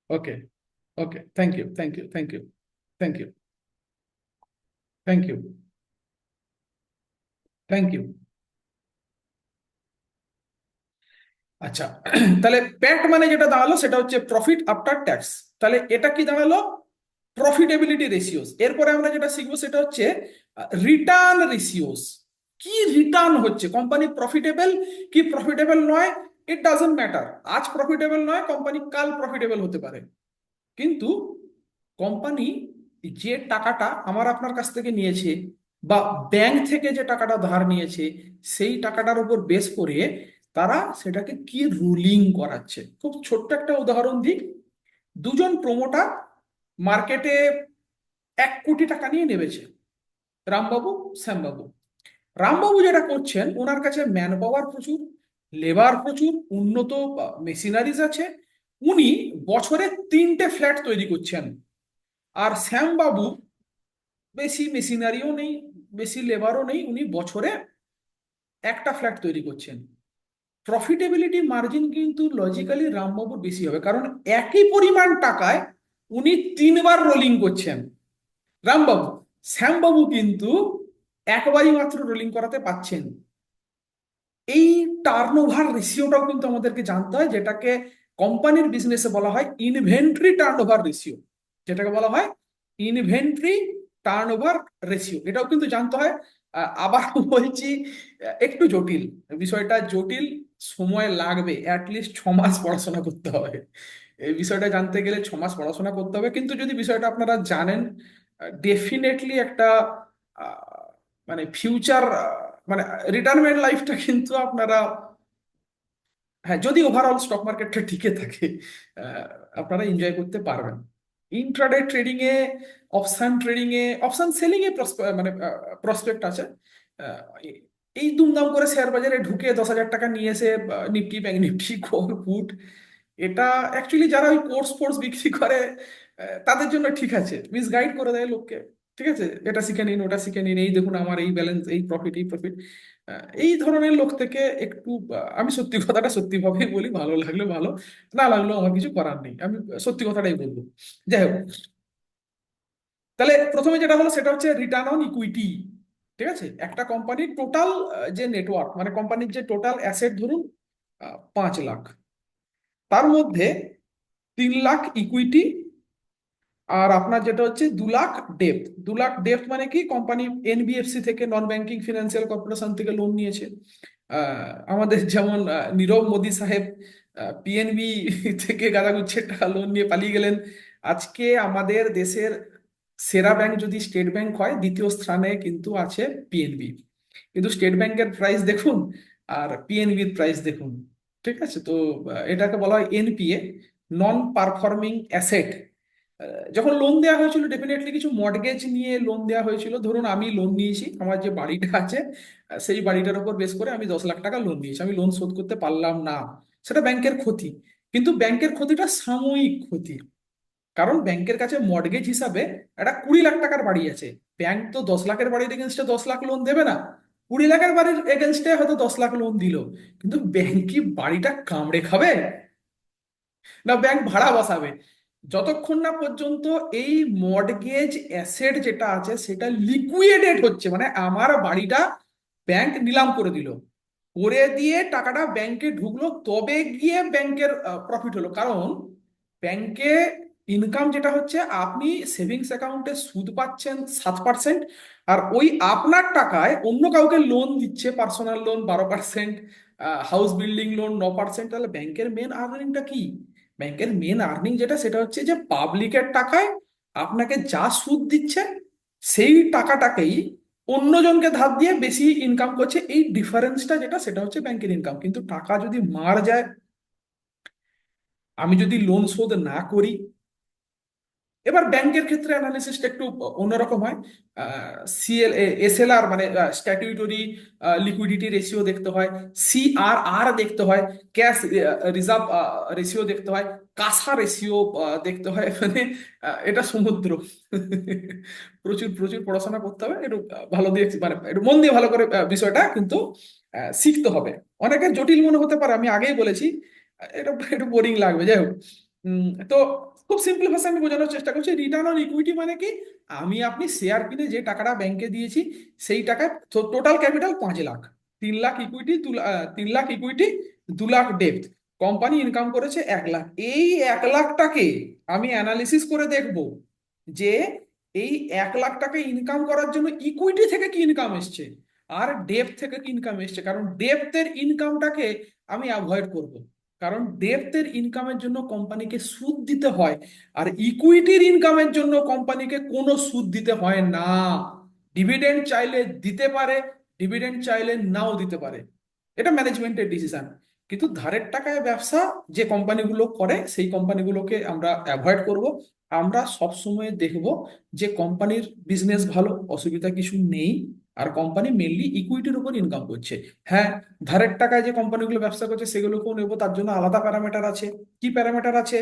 Okay, okay, thank you, thank you, thank you, thank you, thank you, thank you. আচ্ছা, তাহলে প্যাট মানে যেটা দাঁড়ালো সেটা হচ্ছে প্রফিট আফটার ট্যাক্স। তাহলে এটা কি দাঁড়ালো? Profitability ratios. এরপরে আমরা যেটা শিখবো সেটা হচ্ছে রিটার্ন রেশিওস। কি রিটার্ন হচ্ছে, কোম্পানি প্রফিটেবল কি প্রফিটেবল নয়, ইট ডাজন্ট ম্যাটার। আজ প্রফিটেবল নয় কোম্পানি, কাল প্রফিটেবল হতে পারে। কিন্তু কোম্পানি যে টাকাটা আমার আপনার কাছ থেকে নিয়েছে, বা ব্যাংক থেকে যে টাকাটা ধার নিয়েছে, সেই টাকাটার উপর বেস করে তারা সেটাকে কি রুলিং করাচ্ছে। খুব ছোট্ট একটা উদাহরণ দিই। দুজন প্রমোটার মার্কেটে 1 কোটি টাকা নিয়ে নেমেছে, রামবাবু, শ্যামবাবু। রামবাবু যেটা করছেন, ওনার কাছে ম্যান পাওয়ার প্রচুর, লেবার প্রচুর, উন্নত মেশিনারিজ আছে। উনি বছরে 3টে ফ্ল্যাট তৈরি করছেন। আর শ্যামবাবু বেশি মেশিনারিও নেই, বেশি লেবারও নেই, উনি বছরে 1টা ফ্ল্যাট তৈরি করছেন। প্রফিটেবিলিটি মার্জিন কিন্তু লজিক্যালি রামবাবুর বেশি হবে, কারণ একই পরিমাণ টাকায় উনি 3বার রোলিং করছেন রামবাবু। শ্যামবাবু কিন্তু একবারই মাত্র রোলিং করাতে পাচ্ছেন। এই টার্নওভার রেশিওটাও কিন্তু আমাদেরকে জানতে হয়, যেটাকে কোম্পানির বিজনেসে বলা হয় ইনভেন্টরি টার্নওভার রেশিও। যেটাকে বলা হয় ইনভেন্টরি টার্নওভার রেশিও, এটাও কিন্তু জানতে হয়। আবার বলছি, একটু জটিল, বিষয়টা জটিল, সময় লাগবে, অ্যাটলিস্ট 6 মাস পড়াশোনা করতে হবে। এই বিষয়টা জানতে গেলে 6 মাস পড়াশোনা করতে হবে, কিন্তু যদি বিষয়টা আপনারা জানেন, ডেফিনেটলি একটা আহ, মানে ফিউচার, মানে রিটায়ারমেন্ট লাইফটা কিন্তু আপনারা, হ্যাঁ, যদি ওভারঅল স্টক মার্কেটটা টিকে থাকে, আহ, আপনারা এনজয় করতে পারবেন। ইন্ট্রাডে ট্রেডিং এ, অপশন ট্রেডিং এ, অপশন সেলিং এ মানে প্রসপেক্ট আছে। আহ, এই দুমদাম করে শেয়ার বাজারে ঢুকে 10,000 টাকা নিয়ে এসে Nifty, bank Nifty, call put, এটা অ্যাকচুয়ালি যারা ওই কোর্স ফোর্স বিক্রি করে, তাদের জন্য ঠিক আছে, মিসগাইড করে দেয় লোককে। ঠিক আছে, এটা শিখে নিন, ওটা শিখে নিন, এই দেখুন আমার এই ব্যালেন্স, এই প্রফিট, এই প্রফিট। এই ধরনের লোক থেকে একটু, আমি সত্যি কথাটা সত্যি ভাবেই বলি, ভালো লাগলো ভালো, না লাগলো আমার কিছু করার নেই, আমি সত্যি কথাটাই বলবো। যাই হোক, তাহলে প্রথমে যেটা হলো সেটা হচ্ছে রিটার্ন অন ইকুইটি। ঠিক আছে, একটা কোম্পানির টোটাল যে নেটওয়ার্ক, মানে কোম্পানির যে টোটাল অ্যাসেট ধরুন 5 লাখ, তার মধ্যে 3 লাখ ইকুইটি, আর আপনার যেটা হচ্ছে 2 লাখ ডেপ্ট। 2 লাখ ডেপ্ট মানে কি, কোম্পানি এনবিএফসি থেকে, নন ব্যাংকিং ফিনান্সিয়াল কর্পোরেশন থেকে লোন নিয়েছে। আমাদের যেমন নীরব মোদী সাহেব পিএনবি থেকে গাদাগুচ্ছের টাকা লোন নিয়ে পালিয়ে গেলেন। আজকে আমাদের দেশের সেরা ব্যাংক যদি স্টেট ব্যাংক হয়, দ্বিতীয় স্থানে কিন্তু আছে পিএনবি। কিন্তু স্টেট ব্যাংকের প্রাইস দেখুন আর পিএনবির প্রাইস দেখুন। ঠিক আছে, তো এটাকে বলা হয় এনপিএ, নন পারফর্মিং অ্যাসেট। যখন লোন দেওয়া হয়েছিল, ডেফিনেটলি কিছু মর্টগেজ নিয়ে লোন দেওয়া হয়েছিল। ধরুন আমি লোন নিয়েছি, আমার যে বাড়িটা আছে, সেই বাড়িটার উপর বেস করে আমি 10 লাখ টাকা লোন নিয়েছি, আমি লোন শোধ করতে পারলাম না, সেটা ব্যাংকের ক্ষতি। কিন্তু ব্যাংকের ক্ষতিটা সাময়িক ক্ষতি, কারণ ব্যাংকের কাছে মর্টগেজ হিসাবে একটা 20 লাখ টাকার বাড়ি আছে। ব্যাংক তো 10 লাখের বাড়ির এগেনস্টে 10 লাখ লোন দেবে না, 20 লাখের বাড়ির এগেনস্টে হয়তো 10 লাখ লোন দিল। কিন্তু ব্যাংক কি বাড়িটা কামড়ে খাবে? না ব্যাংক ভাড়া বসাবে? যতক্ষণ না পর্যন্ত এই মর্টগেজ অ্যাসেট যেটা আছে সেটা লিকুইডেট হচ্ছে, মানে আমার বাড়িটা ব্যাংক নিলাম করে দিল, করে দিয়ে টাকাটা ব্যাংকে ঢুকলো, তবে গিয়ে ব্যাংকের প্রফিট হলো। কারণ ব্যাংকে ইনকাম যেটা হচ্ছে, আপনি সেভিংস অ্যাকাউন্টে সুদ পাচ্ছেন 7%, আর ওই আপনার টাকায় অন্য কাউকে লোন দিচ্ছে, personal loan 12%, house building loan 9%। তাহলে ব্যাংকের মেন আর্নিংটা কি? ব্যাংকের মেন আর্নিং যেটা, সেটা হচ্ছে যে পাবলিকের টাকায় আপনাকে যা সুদ দিচ্ছে, সেই টাকাটাকেই অন্যজনকে ধার দিয়ে বেশি ইনকাম করছে। এই ডিফারেন্সটা যেটা, সেটা হচ্ছে ব্যাংকের ইনকাম। কিন্তু টাকা যদি মার যায়, আমি যদি লোন শোধ না করি, এবার ব্যাংকের ক্ষেত্রে অ্যানালিসিসটা একটু অন্যরকম হয়। সিএল, এসএলআর মানে স্ট্যাটিউটরি লিকুইডিটি রেশিও দেখতে হয়, সিআরআর দেখতে হয়, ক্যাশ রিজার্ভ রেশিও দেখতে হয়, কাসা রেশিও দেখতে হয়। মানে এটা সমুদ্র। প্রচুর প্রচুর পড়াশোনা করতে হবে, একটু ভালো দিয়ে, মানে একটু মন দিয়ে ভালো করে বিষয়টা কিন্তু শিখতে হবে। অনেকের জটিল মনে হতে পারে, আমি আগেই বলেছি, এটা একটু বোরিং লাগবে। যাই হোক, তো খুব সিম্পল ভাষায় আমি বোঝানোর চেষ্টা করছি। রিটার্ন অন ইকুইটি মানে কি, আমি আপনি শেয়ার কিনে যে টাকাটা ব্যাংকে দিয়েছি, সেই টাকায় total capital 5 lakh, 3 lakh equity, 3 lakh equity, 2 lakh ডেপ্ট, কোম্পানি ইনকাম করেছে 1 লাখ। এই 1 লাখটাকে আমি অ্যানালিসিস করে দেখব যে এই 1 লাখ টাকা ইনকাম করার জন্য ইকুইটি থেকে কি ইনকাম এসছে, আর ডেপ্ট থেকে কি ইনকাম এসছে। কারণ ডেপ্টের ইনকামটাকে আমি অ্যাভয়েড করব, কারণ ডেপ্থের ইনকামের জন্য কোম্পানিকে সুদ দিতে হয়, আর ইকুইটির ইনকামের জন্য কোম্পানিকে কোনো সুদ দিতে হয় না। ডিভিডেন্ড চাইলে দিতে পারে, ডিভিডেন্ড চাইলে নাও দিতে পারে, এটা ম্যানেজমেন্টের ডিসিশন। কিন্তু ধারের টাকায় ব্যবসা যে কোম্পানিগুলো করে সেই কোম্পানিগুলোকে আমরা অ্যাভয়েড করব। আমরা সব সময় দেখব যে কোম্পানির বিজনেস ভালো, অসুবিধা কিছু নেই, আর কোম্পানি মেনলি ইকুইটির উপর ইনকাম করছে। হ্যাঁ, ধারের টাকায় যে কোম্পানিগুলো ব্যবসা করছে সেগুলোকেও নেবো, তার জন্য আলাদা প্যারামিটার আছে। কি প্যারামিটার আছে?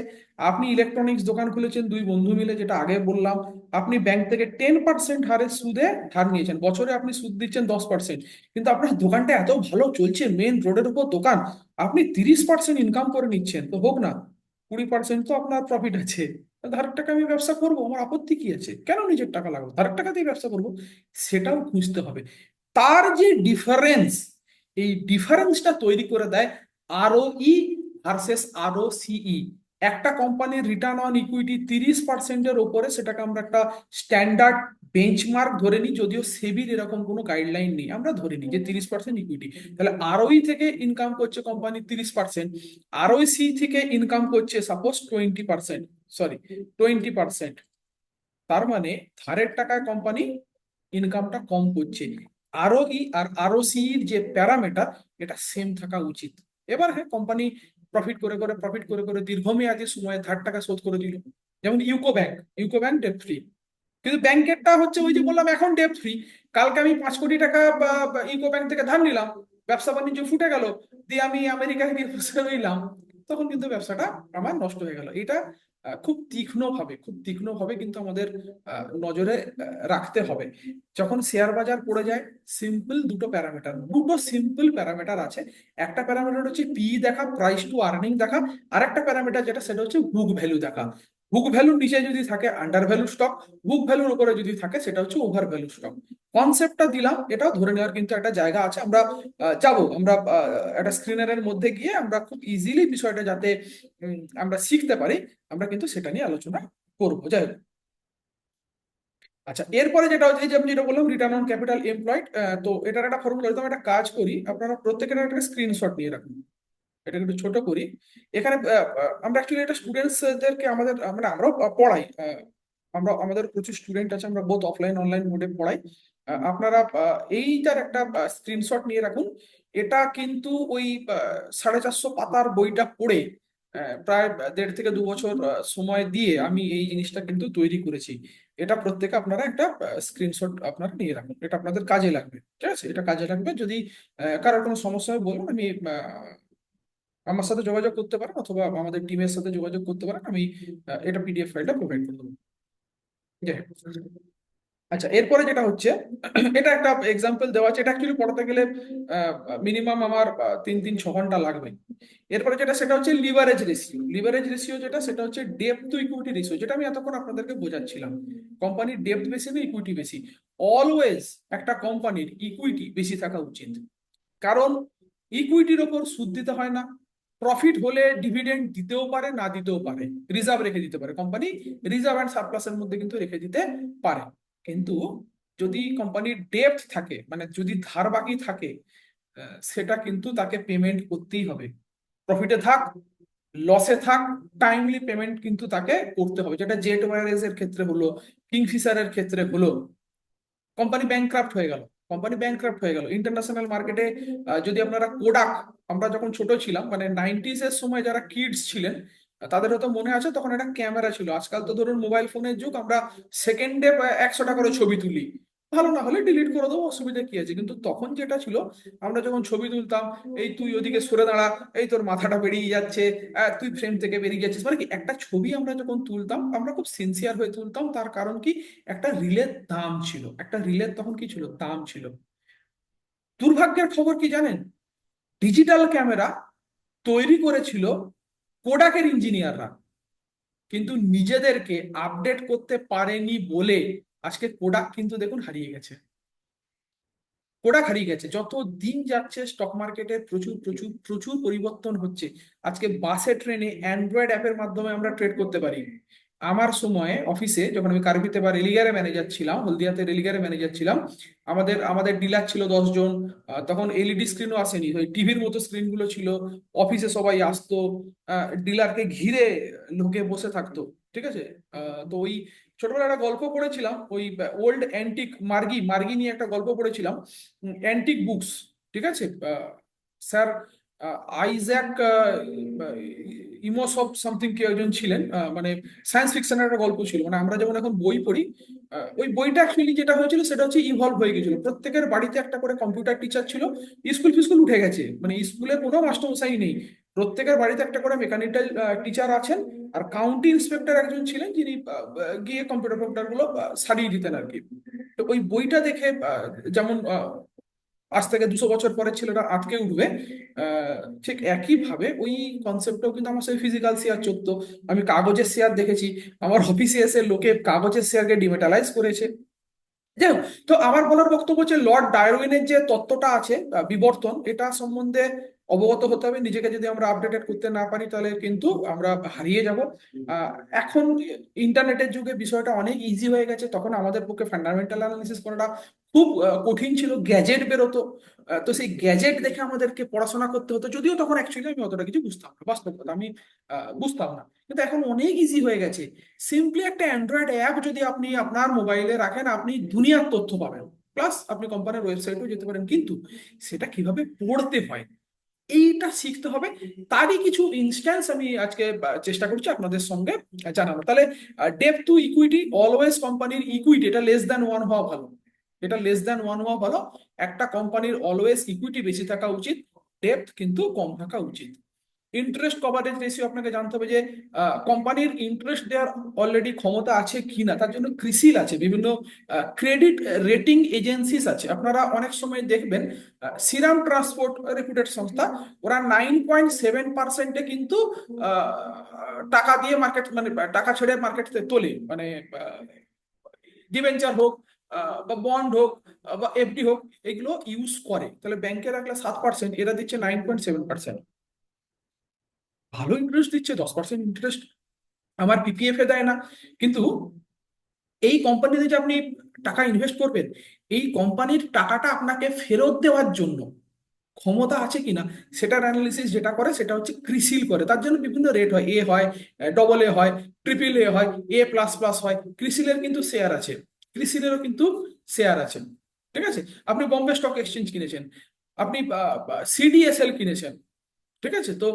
আপনি ইলেকট্রনিক্স দোকান খুলেছেন দুই বন্ধু মিলে, যেটা আগে বললাম, আপনি ব্যাংক থেকে 10% হারে সুদে ধার নিয়েছেন, বছরে আপনি সুদ দিচ্ছেন 10%, কিন্তু আপনার দোকানটা এত ভালো চলছে, মেন রোডের উপর দোকান, আপনি 30% ইনকাম করে নিচ্ছেন, তো হোক না, 20% তো আপনার প্রফিট আছে। ধারের টাকা আমি ব্যবসা করবো, আমার আপত্তি কি আছে? কেন নিজের টাকা লাগাবো, ধারের টাকা দিয়ে ব্যবসা করবো? সেটাও খুঁজতে হবে। তার যে ডিফারেন্স, এই ডিফারেন্সটা তৈরি করে দেয় আরওই ভার্সেস আরওসিই। একটা কোম্পানির রিটার্ন অন ইকুইটি 30%-এর ওপরে, সেটাকে আমরা একটা স্ট্যান্ডার্ড বেঞ্চমার্ক ধরে নিই, যদিও সেবির এরকম কোনো গাইডলাইন নেই, আমরা ধরে নিই যে 30% ইকুইটি। তাহলে আরওই থেকে ইনকাম করছে কোম্পানি 30%, আরওসি থেকে ইনকাম করছে সাপোজ 20%, সরি 20%। তার মানে ধারের টাকায় কোম্পানি ইনকামটা কম করছে। আরওই আর আরওসি এর যে প্যারামিটার, এটা সেম থাকা উচিত। এবার হ্যাঁ, কোম্পানি প্রফিট করে করে দীর্ঘমেয়াদী সময়ে ধার টাকা শোধ করে দিল। যেমন ইউকো ব্যাংক ডেট ফ্রি, কিন্তু ব্যাংকেরটা হচ্ছে ওই যে বললাম এখন ডেট ফ্রি, কালকে আমি 5 কোটি টাকা ইউকো ব্যাংক থেকে ধার নিলাম, ব্যবসা বাণিজ্য ফুটে গেল, দিয়ে আমি আমেরিকায় গিয়ে বসে রইলাম, তখন কিন্তু ব্যবসাটা আমার নষ্ট হয়ে গেল। এটা খুব তীক্ষ্ণভাবে কিন্তু আমাদের নজরে রাখতে হবে। যখন শেয়ার বাজার পড়ে যায়, দুটো সিম্পল প্যারামিটার আছে। একটা প্যারামিটার হচ্ছে পি দেখা, প্রাইস টু আর্নিং দেখা, আর একটা প্যারামিটার যেটা সেটা হচ্ছে বুক ভ্যালু দেখা। বুক ভ্যালুর নিচে যদি থাকে আন্ডার ভ্যালু স্টক, বুক ভ্যালুর উপরে যদি থাকে সেটা হচ্ছে ওভার ভ্যালু স্টক। কনসেপ্টটা দিলাম, এটাও ধরে নেওয়ার কিন্তু একটা জায়গা আছে। আমরা একটা স্ক্রিনারের মধ্যে গিয়ে আমরা খুব ইজিলি বিষয়টা যাতে আমরা শিখতে পারি, আমরা কিন্তু সেটা নিয়ে আলোচনা করবো। যাই হোক, আচ্ছা, এরপরে যেটা হচ্ছে, এই যে আমি যেটা বললাম রিটার্ন অন ক্যাপিটাল এমপ্লয়েড, তো এটার একটা ফর্মুলা, আমি একটা কাজ করি, আপনারা প্রত্যেকের একটা স্ক্রিনশট নিয়ে রাখুন। এটাকে একটু ছোট করি। এখানে আমরা অ্যাকচুয়ালি এটা স্টুডেন্টসদেরকে আমাদের মানে আমরাও পড়াই, আমাদের প্রচুর স্টুডেন্ট আছে, আমরা বোথ অফলাইন অনলাইন মোডে পড়াই। আপনারা এইটার একটা স্ক্রিনশট নিয়ে রাখুন। এটা কিন্তু ওই 450 পাতার বইটা পড়ে প্রায় 1.5 থেকে 2 বছর সময় দিয়ে আমি এই জিনিসটা কিন্তু তৈরি করেছি। এটা প্রত্যেকে আপনারা একটা স্ক্রিনশট আপনারা নিয়ে রাখুন, এটা আপনাদের কাজে লাগবে। ঠিক আছে, এটা কাজে লাগবে। যদি কারোর কোনো সমস্যা হয় বলুন, আমি আমার সাথে যোগাযোগ করতে পারেন, অথবা আমাদের টিমের সাথে যোগাযোগ করতে পারেন, আমি এটা পিডিএফ ফাইলটা প্রোভাইড করে দেবো। যাই হোক। আচ্ছা, এরপরে যেটা হচ্ছে, এটা একটা এক্সাম্পল দেওয়া আছে, এটা অ্যাকচুয়ালি পড়াতে গেলে মিনিমাম আমার 3-6 ঘন্টা লাগবে। এরপরে যেটা সেটা হচ্ছে লিভারেজ রেশিও, যেটা সেটা হচ্ছে ডেপ্থ টু ইকুইটি রেশিও, যেটা আমি এতক্ষণ আপনাদেরকে বোঝাচ্ছিলাম। কোম্পানির ডেপ্থ বেশি না ইকুইটি বেশি? অলওয়েজ একটা কোম্পানির ইকুইটি বেশি থাকা উচিত, কারণ ইকুইটির ওপর সুদ দিতে হয় না। প্রফিট হলে ডিভিডেন্ড দিতেও পারে, না দিতেও পারে, রিজার্ভ রেখে দিতে পারে কোম্পানি, রিজার্ভ অ্যান্ড সারপ্লাসের মধ্যে কিন্তু রেখে দিতে পারে। কিন্তু যদি কোম্পানির ডেপ্ট থাকে, মানে যদি ধার বাকি থাকে, সেটা কিন্তু তাকে পেমেন্ট করতেই হবে। প্রফিটে থাক, লসে থাক, টাইমলি পেমেন্ট কিন্তু তাকে করতে হবে, যেটা জেট ওয়ারএস এর ক্ষেত্রে হলো, কিংফিশারের ক্ষেত্রে হলো। কোম্পানি ব্যাংক্রাফট হয়ে গেল, ইন্টারন্যাশনাল মার্কেটে। যদি আপনারা কোডাক, আমরা যখন ছোট ছিলাম মানে 90s এর সময় যারা কিডস ছিলেন, তাদের হয়তো মনে আছে তখন একটা ক্যামেরা ছিল। আজকাল তো ধরুন মোবাইল ফোনের যুগ, আমরা সেকেন্ডে 100টা করে ছবি তুলি, ভালো না হলে ডিলিট করে দেবো, অসুবিধা কি আছে? কিন্তু তখন যেটা ছিল, আমরা যখন ছবি তুলতাম, এই তুই ওদিকে সরে দাঁড়া, এই তোর মাথাটা বেরিয়ে যাচ্ছে, তুই ফ্রেম থেকে বেরিয়ে যাচ্ছিস, মানে কি, একটা ছবি আমরা যখন তুলতাম আমরা খুব সিনসিয়ার হয়ে তুলতাম। তার কারণ কি, একটা রিলের তখন কি ছিল, দাম ছিল। দুর্ভাগ্যের খবর কি জানেন? ডিজিটাল ক্যামেরা তৈরি করেছিল কোডাকের ইঞ্জিনিয়াররা, কিন্তু নিজেদেরকে আপডেট করতে পারেনি বলে আজকে কোডাক কিন্তু দেখুন হারিয়ে গেছে। যত দিন যাচ্ছে স্টক মার্কেটে প্রচুর প্রচুর প্রচুর পরিবর্তন হচ্ছে। আজকে বাসে ট্রেনে অ্যান্ড্রয়েড অ্যাপের মাধ্যমে আমরা ট্রেড করতে পারি। আমার সময়ে অফিসে যখন আমি কার্ভিতে বা রেলিগারে ম্যানেজার ছিলাম, হলদিয়াতে রেলিগারে ম্যানেজার ছিলাম, আমাদের আমাদের ডিলার ছিল 10 জন। তখন এলইডি স্ক্রিনও আসেনি, ওই টিভির মতো স্ক্রিন গুলো ছিল। অফিসে সবাই আসতো, ডিলারকে ঘিরে লোকে বসে থাকতো। ঠিক আছে। তো ওই ছোটবেলায় একটা গল্প পড়েছিলাম, ওই ওল্ড অ্যান্টিক মার্গি মার্গি নিয়ে একটা গল্প পড়েছিলাম, অ্যান্টিক বুকস। ঠিক আছে স্যার, আইজ্যাক ইমোসব সামথিং কেউ একজন ছিলেন, মানে সায়েন্স ফিকশনের একটা গল্প ছিল। মানে আমরা যেমন এখন বই পড়ি, ওই বইটা অ্যাকচুয়ালি যেটা হয়েছিল সেটা হচ্ছে ইভলভ হয়ে গেছিল। প্রত্যেকের বাড়িতে একটা করে কম্পিউটার টিচার ছিল। স্কুল ফিস্কুল উঠে গেছে, মানে স্কুলে কোনো মাস্টারমশাই নেই, প্রত্যেকের বাড়িতে একটা করে মেকানিক্যাল টিচার আছেন। আর কাউন্টি ইন্সপেক্টর একজন ছিলেন যিনি গিয়ে কম্পিউটার কম্পিউটার গুলো সারিয়ে দিতেন আর কি। তো ওই বইটা দেখে যেমন আজ থেকে 200 বছর পরে ছেলেরা আটকে উঠবে, আহ, ঠিক একই ভাবে ওই কনসেপ্টটাও কিন্তু আমার সাথে ফিজিক্যাল শেয়ার চলতো। আমি কাগজের শেয়ার দেখেছি, আমার অফিসে এসে লোকে কাগজের শেয়ারকে ডিমেটালাইজ করেছে। যাই হোক, তো আমার বলার বক্তব্য হচ্ছে লর্ড ডারউইনের যে তত্ত্বটা আছে বিবর্তন, এটা সম্বন্ধে অবগত হতে হবে। নিজেকে যদি আমরা আপডেটেড করতে না পারি তাহলে কিন্তু আমরা হারিয়ে যাব। আহ, এখন ইন্টারনেটের যুগে বিষয়টা অনেক ইজি হয়ে গেছে, তখন আমাদের পক্ষে ফান্ডামেন্টাল অ্যানালিসিস করাটা খুব কঠিন ছিল। গ্যাজেট বেরোতো, তো সেই গ্যাজেট দেখে আমাদেরকে পড়াশোনা করতে হতো, যদিও তখন অ্যাকচুয়ালি আমি অতটা কিছু বুঝতাম না, বাস্তব কথা আমি বুঝতাম না। কিন্তু এখন অনেক ইজি হয়ে গেছে। সিম্পলি একটা অ্যান্ড্রয়েড অ্যাপ যদি আপনি আপনার মোবাইলে রাখেন, আপনি দুনিয়ার তথ্য পাবেন, প্লাস আপনি কোম্পানির ওয়েবসাইটেও যেতে পারেন। কিন্তু সেটা কিভাবে পড়তে হয় এইটা শিখতে হবে। তারই কিছু ইনস্ট্যান্স আমি আজকে চেষ্টা করছি আপনাদের সঙ্গে জানানো। তাহলে ডেপ টু ইকুইটি, অলওয়েজ কোম্পানির ইকুইটি এটা লেস দ্যান ওয়ান হওয়া ভালো। এটা লেস দ্যান ওয়ান হওয়া ভালো। একটা কোম্পানির অলওয়েজ ইকুইটি বেশি থাকা উচিত, ডেপথ কিন্তু কম থাকা উচিত। ইন্টারেস্ট কভারেজ রেশিও আপনাকে জানতে হবে যে কোম্পানির ইন্টারেস্ট দেওয়ার অলরেডি ক্ষমতা আছে কিনা। তার জন্য ক্রিসিল আছে, বিভিন্ন ক্রেডিট রেটিং এজেন্সিস আছে। আপনারা অনেক সময় দেখবেন সিরাম ট্রান্সপোর্ট রেপুটেড সংস্থা, ওরা 9.7%-এ কিন্তু টাকা দিয়ে মার্কেট, মানে টাকা ছেড়ে মার্কেট তোলে, মানে ডিবেঞ্চার হোক বা বন্ড হোক বা এফডি হোক, এগুলো ইউজ করে। তাহলে ব্যাংকে রাখলে 7%, এরা দিচ্ছে 9.7%। ভালো ইন্টারেস্ট দিচ্ছে, 10% ইন্টারেস্ট আমার পিপিএফ এ দেয় না। কিন্তু এই কোম্পানিতে যে আপনি টাকা ইনভেস্ট করবেন, এই কোম্পানির টাকাটা আপনাকে ফেরত দেওয়ার জন্য ক্ষমতা আছে কিনা, সেটার অ্যানালিসিস যেটা করে সেটা হচ্ছে ক্রিসিল করে। তার জন্য বিভিন্ন রেট হয়, এ হয়, ডবল এ হয়, ট্রিপল এ হয়, এ প্লাস প্লাস হয়। ক্রিসিলের কিন্তু শেয়ার আছে, ক্রিসিলেরও কিন্তু শেয়ার আছে। ঠিক আছে, আপনি বম্বে স্টক এক্সচেঞ্জ কিনেছেন, আপনি সিডিএসএল কিনেছেন, ঠিক আছে। তো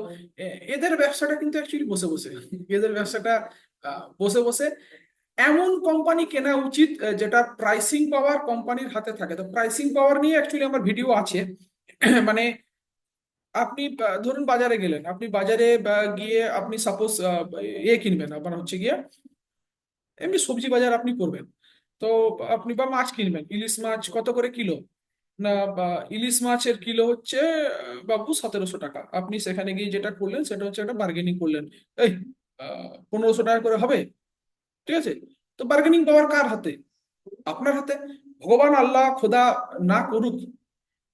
এদের ব্যবসাটা কিন্তু অ্যাকচুয়ালি বসে বসে, এদের ব্যবসাটা বসে বসে। এমন কোম্পানি কেনা উচিত যেটা প্রাইসিং পাওয়ার কোম্পানির হাতে থাকে। তো প্রাইসিং পাওয়ার নিয়ে অ্যাকচুয়ালি আমার ভিডিও আছে। মানে আপনি ধরুন বাজারে গেলেন, আপনি বাজারে গিয়ে আপনি সাপোজ কিনবেন, আপনার হচ্ছে গিয়ে এমনি সবজি বাজার আপনি করবেন। তো আপনি বা মাছ কিনবেন, ইলিশ মাছ কত করে কিলো, না বা ইলিশ মাছের কিলো হচ্ছে বাবু 1700 টাকা। আপনি সেখানে গিয়ে যেটা করলেন সেটা হচ্ছে একটা বার্গেনিং করলেন, এই 1500 টাকা করে হবে, ঠিক আছে। তো বার্গেনিং পাওয়ার কার হাতে? আপনার হাতে। ভগবান আল্লাহ খোদা না করুক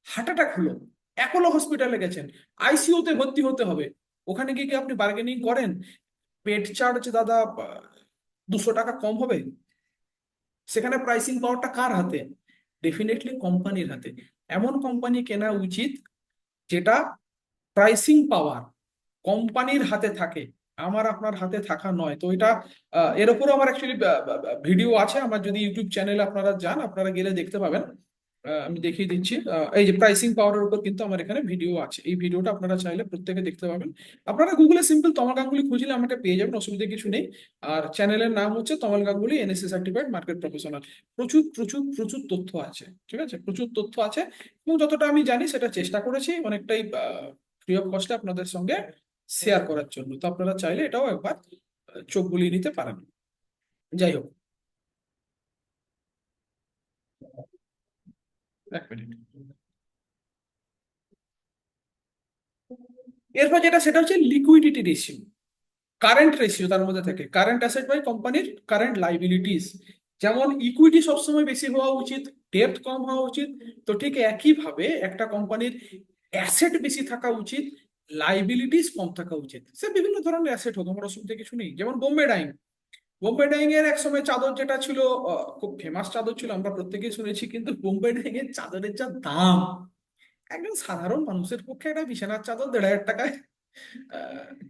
হার্ট অ্যাটাক হলো, অ্যাপোলো হসপিটালে গেছেন, আইসিইউ তে ভর্তি হতে হবে, ওখানে গিয়ে কি আপনি বার্গেনিং করেন? পেড চার্জ দাদা 200 টাকা কম হবে? সেখানে প্রাইসিং পাওয়ারটা কার হাতে? ডেফিনেটলি কোম্পানির হাতে। এমন কোম্পানি কেনা উচিত যেটা প্রাইসিং পাওয়ার কোম্পানির হাতে থাকে, আমার আপনার হাতে থাকা নয়। তো এটা এর উপরও আমার অ্যাকচুয়ালি ভিডিও আছে। আমার যদি ইউটিউব চ্যানেলে আপনারা যান, আপনারা গেলে দেখতে পাবেন। আমি দেখিয়ে দিচ্ছি, এই যে প্রাইসিং পাওয়ারের উপর কিন্তু আমার এখানে ভিডিও আছে। এই ভিডিওটা আপনারা চাইলে প্রত্যেকে দেখতে পাবেন। আপনারা গুগলে সিম্পল তমাল গাঙ্গুলি খুঁজলে আমাকে পেয়ে যাবেন, অসুবিধা কিছু নেই। আর চ্যানেলের নাম হচ্ছে Tamal Ganguly NSC certified market professional. প্রচুর প্রচুর প্রচুর তথ্য আছে, ঠিক আছে, প্রচুর তথ্য আছে। এবং যতটা আমি জানি সেটা চেষ্টা করেছি অনেকটাই ফ্রি অফ কস্টে আপনাদের সঙ্গে শেয়ার করার জন্য। তো আপনারা চাইলে এটাও একবার চোখ বুলিয়ে নিতে পারেন। যাই হোক, এক মিনিট। এরপর যেটা সেটা হচ্ছে লিকুইডিটি রেশিও, কারেন্ট রেশিও। তার মধ্যে থাকে কারেন্ট অ্যাসেট বাই কোম্পানির কারেন্ট লাইবিলিটিস। যেমন ইকুইটি সবসময় বেশি হওয়া উচিত, ডেপ্থ কম হওয়া উচিত, তো ঠিক একইভাবে একটা কোম্পানির অ্যাসেট বেশি থাকা উচিত, লাইবিলিটিস কম থাকা উচিত। সে বিভিন্ন ধরনের অ্যাসেট হোক, আমার অসুবিধা কিছু নেই। যেমন বোম্বে ডাইং, বোম্বে ডাইং এর এক সময় চাদর যেটা ছিল, খুব ফেমাস চাদর ছিল, আমরা প্রত্যেকেই শুনেছি। কিন্তু বোম্বে ডাইং এর চাদরের যা দাম, একজন সাধারণ মানুষের পক্ষে একটা বিছানার চাদর 1500 টাকায়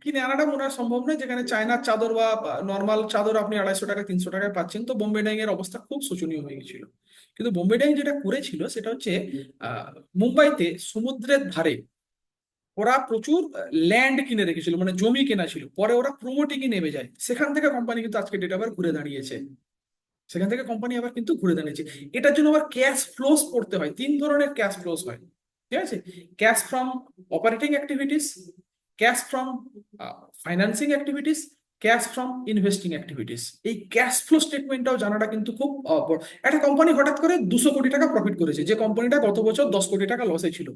কিনে আনাটা মনে হয় সম্ভব নয়। যেখানে চায়নার চাদর বা নর্মাল চাদর আপনি 250 টাকা 300 টাকায় পাচ্ছেন। তো বোম্বে ডাইং এর অবস্থা খুব শোচনীয় হয়ে গেছিল। কিন্তু বোম্বে ডাইং যেটা করেছিল সেটা হচ্ছে আহ মুম্বাইতে সমুদ্রের ধারে ওরা প্রচুর ল্যান্ড কিনে রেখেছিল, মানে জমি কেনা ছিল, পরে ওরা প্রমোটিং এ নেমে যায়, সেখান থেকে কোম্পানি কিন্তু আজকে ডেট আবার ঘুরে দাঁড়িয়েছে, সেখান থেকে কোম্পানি আবার কিন্তু ঘুরে দাঁড়িয়েছে। এটার জন্য আবার ক্যাশ ফ্লোস পড়তে হয়, তিন ধরনের ক্যাশ ফ্লোস হয়, ঠিক আছে? Cash from operating activities, cash from financing activities, cash from investing activities. এই ক্যাশ ফ্লো স্টেটমেন্টটাও জানাটা কিন্তু খুব বড়। একটা কোম্পানি হঠাৎ করে 200 কোটি টাকা প্রফিট করেছে, যে কোম্পানিটা গত বছর 10 কোটি টাকা লসে ছিল,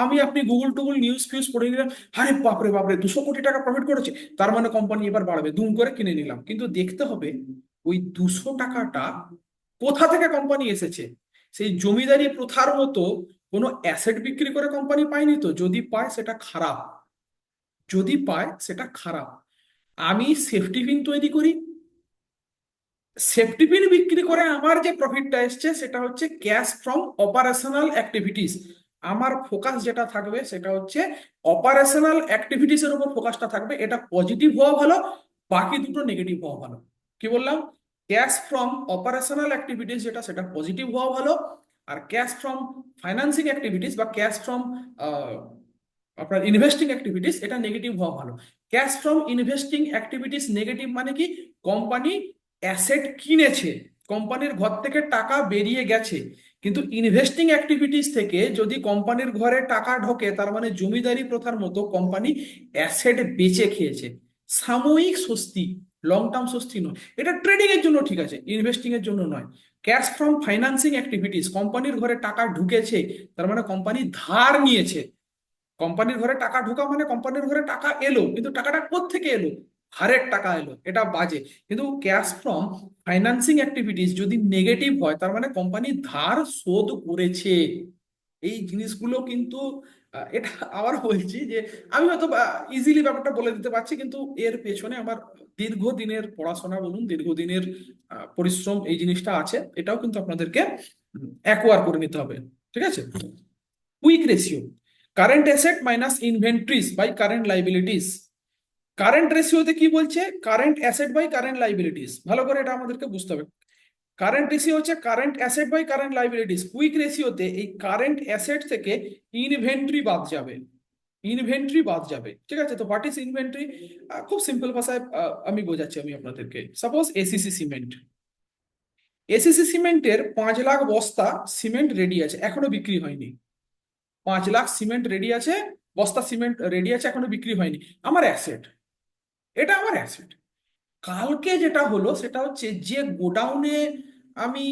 আমি আপনি গুগল টুগল নিউজ ফিউজ পড়ে নিলাম, আরে বাপরে বাপরে 200 কোটি টাকা প্রফিট করেছে, তার মানে কোম্পানি এবার বাড়বে, দুম করে কিনে নিলাম। কিন্তু দেখতে হবে ওই 200 টাকাটা কোথা থেকে কোম্পানি এসেছে। সেই জমিদারি প্রথার মতো কোনো অ্যাসেট বিক্রি করে কোম্পানি পায়নি তো, যদি পায় সেটা খারাপ, যদি পায় সেটা খারাপ। আমি সেফটি পিন তৈরি করি, সেফটি পিন বিক্রি করে আমার যে প্রফিটটা এসছে সেটা হচ্ছে ক্যাশ ফ্রম অপারেশনাল অ্যাক্টিভিটিস। আমার ফোকাস যেটা থাকবে সেটা হচ্ছে অপারেশনাল অ্যাক্টিভিটিস এর উপর ফোকাসটা থাকবে, এটা পজিটিভ হওয়া ভালো, বাকি দুটো নেগেটিভ হওয়া ভালো। কি বললাম? ক্যাশ ফ্রম অপারেশনাল অ্যাক্টিভিটিস যেটা, সেটা পজিটিভ হওয়া ভালো, আর ক্যাশ ফ্রম ফাইন্যান্সিং অ্যাক্টিভিটিস বা ক্যাশ ফ্রম আপনার ইনভেস্টিং অ্যাক্টিভিটিস, এটা নেগেটিভ হওয়া ভালো। Cash from investing activities negative মানে কি? কোম্পানি অ্যাসেট কিনেছে, কোম্পানির ঘর থেকে টাকা বেরিয়ে গেছে, কিন্তু ইনভেস্টিং অ্যাক্টিভিটিস থেকে যদি কোম্পানির ঘরে টাকা ঢোকে, তার মানে জমিদারি প্রথার মতো কোম্পানি অ্যাসেট বেচে খেয়েছে, সাময়িক স্বস্তি, লং টার্ম স্বস্তি নয়। এটা ট্রেডিং এর জন্য ঠিক আছে, ইনভেস্টিং এর জন্য নয়। ক্যাশ ফ্রম ফাইন্যান্সিং অ্যাক্টিভিটিস, কোম্পানির ঘরে টাকা ঢুকেছে, তার মানে কোম্পানি ধার নিয়েছে। কোম্পানির ঘরে টাকা ঢোকা মানে কোম্পানির ঘরে টাকা এলো, কিন্তু টাকাটা কোত্থেকে এলো? ধারের টাকা এলো, এটা বাজে। কিন্তু ক্যাশ ফ্রম ফাইন্যান্সিং অ্যাক্টিভিটিস যদি নেগেটিভ হয়, তার মানে কোম্পানি ধার শোধ করেছে। এই জিনিসগুলো কিন্তু এটা আবার বলছি যে আমি হয়তো ইজিলি ব্যাপারটা বলে দিতে পারছি, কিন্তু এর পেছনে আমার দীর্ঘদিনের পড়াশোনা বলুন, দীর্ঘদিনের পরিশ্রম, এই জিনিসটা আছে, এটাও কিন্তু আপনাদেরকে অ্যাকোয়ার করে নিতে হবে, ঠিক আছে? Quick ratio, current asset minus inventories by current liabilities. Current রেশিওতে কি বলছে? Current asset by current liabilities, ভালো করে এটা আমাদেরকে বুঝতে হবে। কারেন্ট রেশিও হচ্ছে current asset by current liabilities, quick রেশিওতে এই কারেন্ট অ্যাসেট থেকে ইনভেন্টরি বাদ যাবে, ইনভেন্টরি বাদ যাবে, ঠিক আছে? তো হোয়াট ইজ ইনভেন্টরি? খুব সিম্পল ভাষায় আমি বোঝাচ্ছি আমি আপনাদেরকে। সাপোজ এসিসি সিমেন্ট, এসিসি সিমেন্টের 5 লাখ বস্তা সিমেন্ট রেডি আছে, এখনো বিক্রি হয়নি। 5 লাখ সিমেন্ট রেডি আছে, বস্তা সিমেন্ট রেডি আছে, এখনো বিক্রি হয়নি, আমার অ্যাসেট, এটা আমার অ্যাসেট। কালকে যেটা হলো সেটা হচ্ছে যে গোডাউনে আমি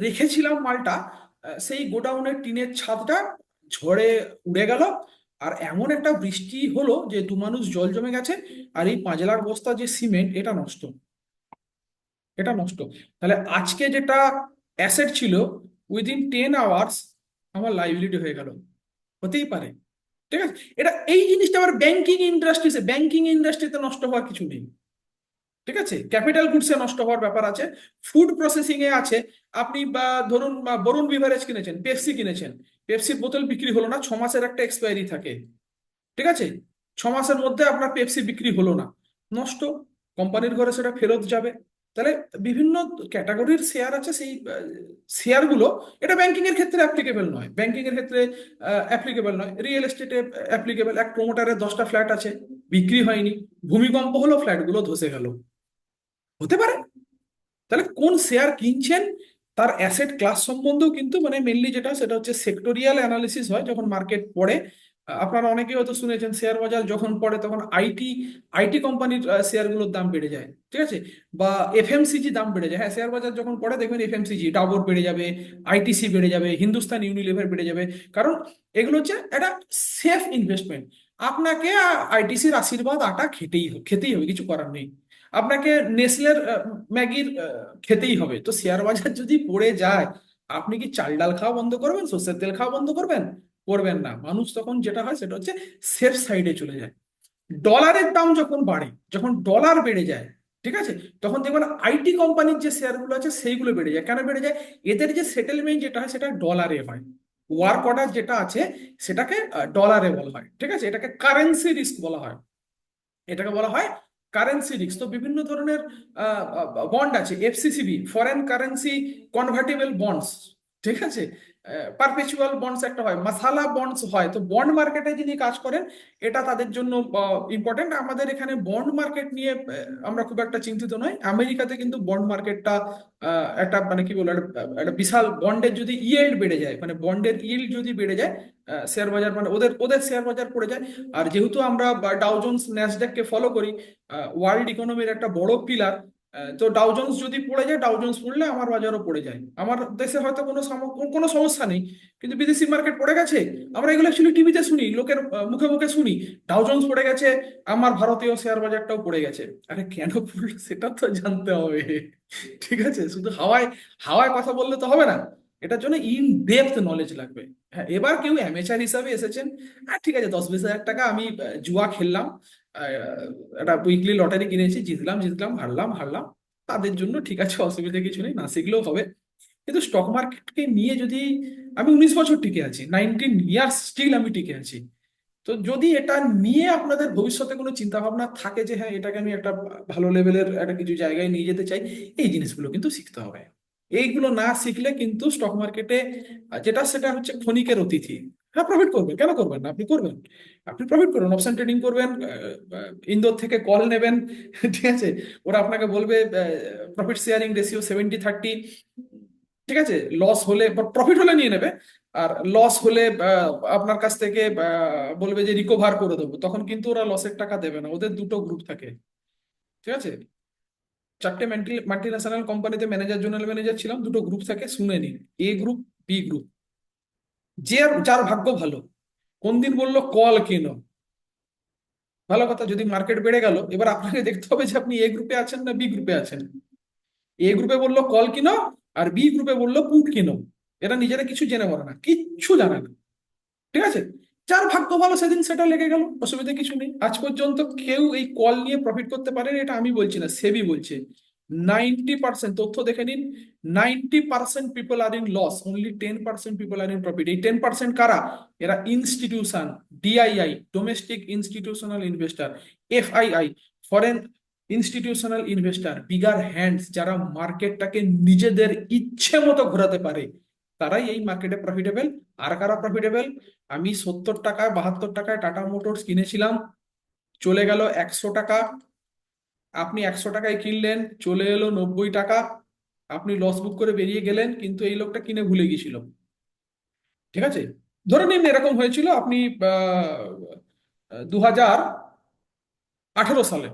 রেখেছিলাম মালটা, সেই গোডাউনের টিনের ছাদটা ঝড়ে উড়ে গেল, আর এমন একটা বৃষ্টি হলো যে 2 মানুষ জল জমে গেছে, আর এই 5 লাখ বস্তা যে সিমেন্ট, এটা নষ্ট, এটা নষ্ট। তাহলে আজকে যেটা অ্যাসেট ছিল, উইদিন 10 আওয়ার্স আমার লাইবিলিটি হয়ে গেল, হতেই পারে, ঠিক আছে? এটা এই জিনিসটা আবার ব্যাংকিং ইন্ডাস্ট্রিতে নষ্ট হওয়ার কিছু নেই, ঠিক আছে? ক্যাপিটাল গুডসে নষ্ট হওয়ার ব্যাপার আছে, ফুড প্রসেসিং এ আছে। আপনি ধরুন বরুণ বিভারেজ কিনেছেন, পেপসি কিনেছেন, পেপসির বোতল বিক্রি হলো না, 6 মাসের একটা এক্সপায়ারি থাকে, ঠিক আছে? 6 মাসের মধ্যে আপনার পেপসি বিক্রি হলো না, নষ্ট, কোম্পানির ঘরে সেটা ফেরত যাবে। তাহলে বিভিন্ন ক্যাটাগরির শেয়ার আছে, সেই শেয়ারগুলো, এটা ব্যাংকিং এর ক্ষেত্রে অ্যাপ্লিকেবল নয়, ব্যাংকিং এর ক্ষেত্রে অ্যাপ্লিকেবল নয়, রিয়েল এস্টেটে অ্যাপ্লিকেবল। এক প্রমোটারের 10টা ফ্ল্যাট আছে, বিক্রি হয়নি, ভূমিকম্প হলো, ফ্ল্যাটগুলো ধসে গেল, হতে পারে। তাহলে কোন শেয়ার কিনছেন, তার অ্যাসেট ক্লাস সম্বন্ধেও কিন্তু, মানে মেনলি যেটা, সেটা হচ্ছে সেক্টোরিয়াল অ্যানালিসিস হয় যখন মার্কেট পড়ে। আপনারা অনেকেই হয়তো শুনেছেন, শেয়ার বাজার যখন পড়ে তখন আইটি আইটি কোম্পানির শেয়ারগুলোর দাম বেড়ে যায়, ঠিক আছে? বা এফএমসিজি দাম বেড়ে যায়। হ্যাঁ, শেয়ার বাজার যখন পড়ে দেখবেন এফএমসিজি, ডাবর বেড়ে যাবে, আইটিসি বেড়ে যাবে, হিন্দুস্তান ইউনিলিভার বেড়ে যাবে, কারণ এগুলো হচ্ছে একটা সেফ ইনভেস্টমেন্ট। আপনাকে আইটিসির আশীর্বাদ আটা খেতেই হবে, কিছু করার নেই। আপনাকে নেসলের ম্যাগির খেতেই হবে। তো শেয়ার বাজার যদি পড়ে যায়, আপনি কি চাল ডাল খাওয়া বন্ধ করবেন, সর্ষের তেল খাওয়া বন্ধ করবেন? করবেন না। মানুষ তখন যেটা হয় সেটা হচ্ছে সেফ সাইডে চলে যায়। ডলারের দাম যখন বাড়ে, যখন ডলার বেড়ে যায়, ঠিক আছে, তখন দেখবেন আইটি কোম্পানির যে শেয়ারগুলো আছে সেইগুলো বেড়ে যায়। কেন বেড়ে যায়? এদের যে সেটেলমেন্ট যেটা হয় সেটা ডলারে হয়, ওয়ার্ক অর্ডার যেটা আছে সেটাকে ডলারে বলা হয়, ঠিক আছে? এটাকে কারেন্সি রিস্ক বলা হয়, এটাকে বলা হয় কারেন্সি রিস্ক। তো বিভিন্ন ধরনের বন্ড আছে, এফসিসিবি, ফরেন কারেন্সি কনভার্টেবল বন্ডস, ঠিক আছে? পারপেচুয়াল বন্ডস একটা হয়, মাসালা বন্ডস হয়। তো বন্ড মার্কেটে যিনি কাজ করেন এটা তাদের জন্য ইম্পর্টেন্ট। আমাদের এখানে বন্ড মার্কেট নিয়ে আমরা খুব একটা চিন্তিত নই। আমেরিকাতে কিন্তু বন্ড মার্কেটটা একটা মানে কি বলবো, একটা বিশাল বন্ডের যদি ইয়েল্ড বেড়ে যায়, মানে বন্ডের ইল্ড যদি বেড়ে যায়, শেয়ার বাজার মানে ওদের ওদের শেয়ার বাজার পড়ে যায়। আর যেহেতু আমরা ডাউ জোন্স ন্যাসড্যাককে ফলো করি, ওয়ার্ল্ড ইকোনমির একটা বড় পিলার, তো ডাউ জোন্স যদি পড়ে যায়, ডাউ জোন্স পড়লে আমার বাজারও পড়ে যায়। আমার দেশে হয়তো কোনো সমস্যা নেই, কিন্তু বিদেশি মার্কেট পড়ে গেছে। আমরা এগুলো অ্যাকচুয়ালি টিভিতে শুনি, লোকের মুখে মুখে শুনি, ডাউ জোন্স পড়ে গেছে, আমার ভারতীয় শেয়ার বাজারটাও পড়ে গেছে। আরে কেন পড়লো সেটা তো জানতে হবে। ঠিক আছে, শুধু হাওয়ায় হাওয়ায় কথা বললে তো হবে না, এটার জন্য ইন ডেপথ নলেজ লাগবে। হ্যাঁ, এবার কেউ অ্যামেচার হিসাবে এসেছেন, আর ঠিক আছে 10-20 হাজার টাকা আমি জুয়া খেললাম, একটা উইকলি লটারি কিনেছি, জিতলাম জিতলাম, হারলাম হারলাম, তাদের জন্য ঠিক আছে, অসুবিধা কিছু নেই, না শিখলেও হবে। কিন্তু স্টক মার্কেটকে নিয়ে যদি, আমি 19 বছর টিকে আছি, 19 ইয়ার্স স্টিল আমি টিকে আছি। তো যদি এটা নিয়ে আপনাদের ভবিষ্যতে কোনো চিন্তা ভাবনা থাকে যে হ্যাঁ এটাকে আমি একটা ভালো লেভেলের একটা কিছু জায়গায় নিয়ে যেতে চাই, এই জিনিসগুলো কিন্তু শিখতে হবে। এইগুলো না শিখলে কিন্তু স্টক মার্কেটে যেটা সেটা হচ্ছে ক্ষণিকের অতিথি। হ্যাঁ, প্রফিট করবেন, কেন করবেন না, আপনি করবেন, আপনি প্রফিট করুন, অপশন ট্রেডিং করবেন, ইন্দোর থেকে কল নেবেন। ঠিক আছে, ওরা আপনাকে বলবে প্রফিট শেয়ারিং রেশিও 70-30, ঠিক আছে, লস হলে, প্রফিট হলে নিয়ে নেবে, আর লস হলে আপনার কাছ থেকে বলবে যে রিকভার করে দেবো, তখন কিন্তু ওরা লসের টাকা দেবে না। ওদের দুটো গ্রুপ থাকে, ঠিক আছে, 4টে মাল্টি ন্যাশনাল কোম্পানিতে ম্যানেজার, জোনাল ম্যানেজার ছিলাম, দুটো গ্রুপ থাকে, শুনে নিন, এ গ্রুপ, বি গ্রুপ। যার ভাগ্য ভালো, কোন দিন বললো কল কেনো, ভালো কথা, যদি মার্কেট বেড়ে গেল, এবার আপনাকে দেখতে হবে যে আপনি এ গ্রুপে আছেন না বি গ্রুপে আছেন। এ গ্রুপে বললো কল কিনো, আর বি গ্রুপে বললো পুট কিনো। এরা নিজেরা কিছু জেনে বলে না, কিচ্ছু জানে না। ঠিক আছে, যার ভাগ্য ভালো সেদিন সেটা লেগে গেল, অসুবিধা কিছু নেই। আজ পর্যন্ত কেউ এই কল নিয়ে প্রফিট করতে পারেনি, এটা আমি বলছি না, সেবি বলছে। 90% তথ্য দেখে নিন, 90% people are in loss, only 10% people are in profit. এই 10% কারা? এরা institution, DII, domestic institutional investor, FII, foreign institutional investor, bigger hands, যারা মার্কেটটাকে নিজেদের ইচ্ছে মতো ঘোরাতে পারে, তারাই এই মার্কেটে প্রফিটেবল। আর কারা প্রফিটেবল? আমি 70 টাকায় 72 টাকায় টাটা মোটরস কিনেছিলাম, চলে গেল 100 টাকা। আপনি 100 টাকায় কিনলেন, চলে এলো 90 টাকা, আপনি লস বুক করে বেরিয়ে গেলেন, কিন্তু এই লোকটা কিনে ভুলে গিয়েছিল। ঠিক আছে, ধরে নিন এরকম হয়েছিল, আপনি 2018 সালে,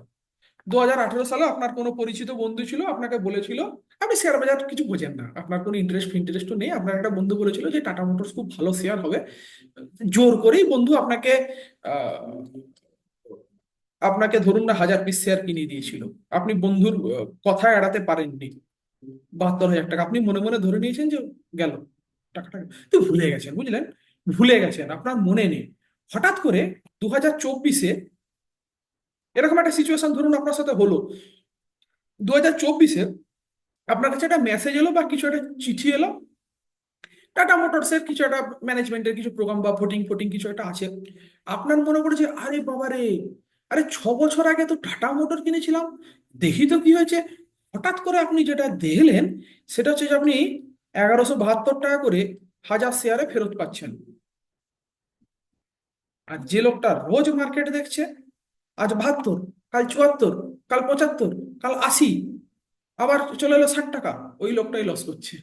2018 সালে আপনার কোনো পরিচিত বন্ধু ছিল, আপনাকে বলেছিল, আপনি শেয়ার বাজার কিছু বোঝেন না, আপনার কোনো ইন্টারেস্টও নেই, আপনার একটা বন্ধু বলেছিল যে টাটা মোটরস খুব ভালো শেয়ার হবে। জোর করেই বন্ধু আপনাকে আহ, আপনাকে ধরুন না 1000 পিস শেয়ার কিনে দিয়েছিল। আপনি বন্ধুর কথা এড়াতে পারেননি, 72 হাজার টাকা আপনি মনে মনে ধরে নিয়েছেন যে গেল, টাকাটা তো ভুলে গেছেন, বুঝলেন, ভুলে গেছেন, আপনার মনে নেই। হঠাৎ করে 2024-এ এরকম একটা সিচুয়েশন ধরুন আপনার সাথে হলো। 2024-এ আপনার কাছে একটা মেসেজ এলো বা কিছু একটা চিঠি এলো, টাটা মোটরসের কিছু একটা ম্যানেজমেন্টের কিছু প্রোগ্রাম বা ভোটিং ফোটিং কিছু একটা আছে। আপনার মনে পড়েছে, আরে বাবা রে, আরে 6 বছর আগে তো টাটা মোটর কিনেছিলাম, দেখি তো কি হয়েছে। হঠাৎ করে আপনি যেটা দেখলেন সেটা হচ্ছে যে আপনি 1172 টাকা করে 1000 শেয়ারে ফেরত পাচ্ছেন। আর যে লোকটা রোজ মার্কেট দেখছে, আজ 72, কাল 74, কাল 75, কাল 80, আবার চলে এলো 60 টাকা, ওই লোকটাই লস করছে,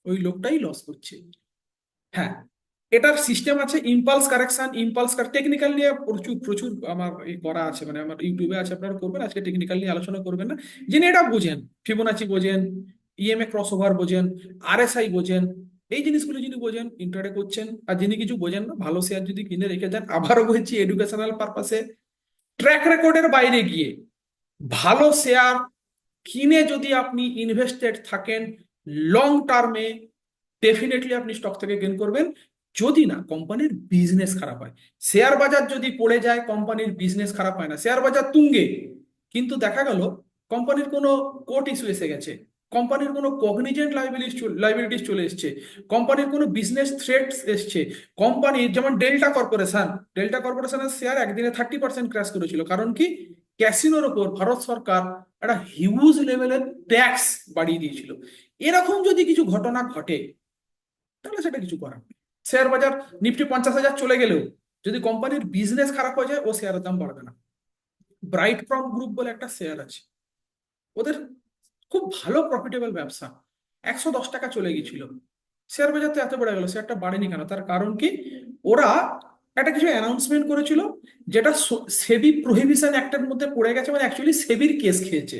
ওই লোকটাই লস করছে। হ্যাঁ, এটার সিস্টেম আছে, ইম্পালস কারেকশন, টেকনিক্যাল নিয়ে প্রচুর প্রচুর আমার এই করা আছে, মানে আমার ইউটিউবে আছে, আপনারা করবেন, আজকে টেকনিক্যাল নিয়ে আলোচনা করবেন না। যিনি এটা বোঝেন, ফিবোনাচি বোঝেন, ইএমএ ক্রস ওভার বোঝেন, আরএসআই বোঝেন, এই জিনিসগুলো যিনি বোঝেন ইন্টারে করছেন। আর যিনি কিছু বোঝেন না, ভালো শেয়ার যদি কিনে রেখে দেন, আবারও বলছি এডুকেশনাল পারপাসে, ট্র্যাক রেকর্ডের বাইরে গিয়ে ভালো শেয়ার কিনে যদি আপনি ইনভেস্টেড থাকেন লং টার্মে, ডেফিনেটলি আপনি স্টক থেকে গেইন করবেন। যদি না কোম্পানির বিজনেস খারাপ হয়, শেয়ার বাজার যদি পড়ে যায়, কোম্পানির বিজনেস খারাপ হয় না, শেয়ার বাজার তুঙ্গে, কিন্তু দেখা গেল কোম্পানির কোনো কোর্ট ইস্যু এসে গেছে, কোম্পানির কোনো কগনিজেন্ট লাইবিলিটিস চলে এসছে, কোম্পানির কোনো বিজনেস থ্রেট এসছে, কোম্পানির যেমন ডেল্টা কর্পোরেশনের শেয়ার একদিনে 30% ক্র্যাশ করেছিল, কারণ কি? ক্যাসিনোর ওপর ভারত সরকার একটা হিউজ লেভেলের ট্যাক্স বাড়িয়ে দিয়েছিল। এরকম যদি কিছু ঘটনা ঘটে, তাহলে সেটা কিছু করার নেই। শেয়ার বাজার নিফটি 50,000 চলে গেলেও যদি কোম্পানির বিজনেস খারাপ হয়ে যায়, ও শেয়ারের দাম বাড়বে না। ব্রাইট প্রম গ্রুপ বলে একটা শেয়ার আছে, ওদের খুব ভালো প্রফিটেবল ব্যবসা, 110 টাকা চলে গেছিল, শেয়ার বাজার তো এত বেড়ে গেল, শেয়ারটা বাড়েনি কেন? তার কারণ কি, ওরা একটা কিছু অ্যানাউন্সমেন্ট করেছিল যেটা সেবি প্রহিবিশন অ্যাক্টের মধ্যে পড়ে গেছে, মানে অ্যাকচুয়ালি সেবির কেস খেয়েছে।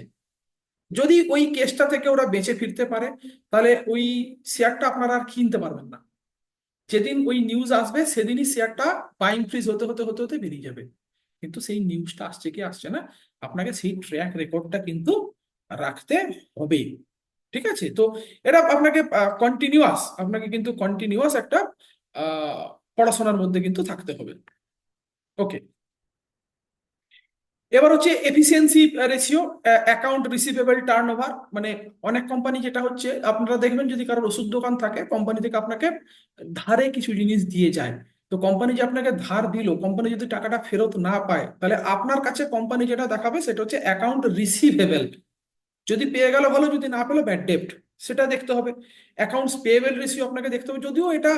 যদি ওই কেসটা থেকে ওরা বেঁচে ফিরতে পারে, তাহলে ওই শেয়ারটা আপনারা আর কিনতে পারবেন না। যেদিন ওই নিউজ আসবে সেদিনই শেয়ারটা বাইং ফ্রিজ হতে হতে হতে হতে বেরিয়ে যাবে। কিন্তু সেই নিউজটা আসছে কি আসছে না, আপনাকে সেই ট্র্যাক রেকর্ডটা কিন্তু রাখতে হবে। ঠিক আছে, তো এটা আপনাকে আপনাকে কিন্তু কন্টিনিউয়াস একটা আহ, পড়াশোনার মধ্যে কিন্তু থাকতে হবে। ওকে, এবার হচ্ছে efficiency ratio, account receivable turn over. মানে অনেক কোম্পানি যেটা হচ্ছে, আপনারা দেখবেন যদি কারোর ওষুধ দোকান থাকে, কোম্পানি থেকে আপনাকে ধারে কিছু জিনিস দিয়ে যায়। তো কোম্পানি যে আপনাকে ধার দিল, কোম্পানি যদি টাকাটা ফেরত না পায়, তাহলে আপনার কাছে কোম্পানি যেটা দেখাবে সেটা হচ্ছে অ্যাকাউন্ট রিসিভেবল। যদি পেয়ে গেল ভালো, যদি না পেলো ব্যাড ডেপ্ট, সেটা দেখতে হবে। অ্যাকাউন্টস পেয়েবল রেশিও আপনাকে দেখতে হবে, যদিও এটা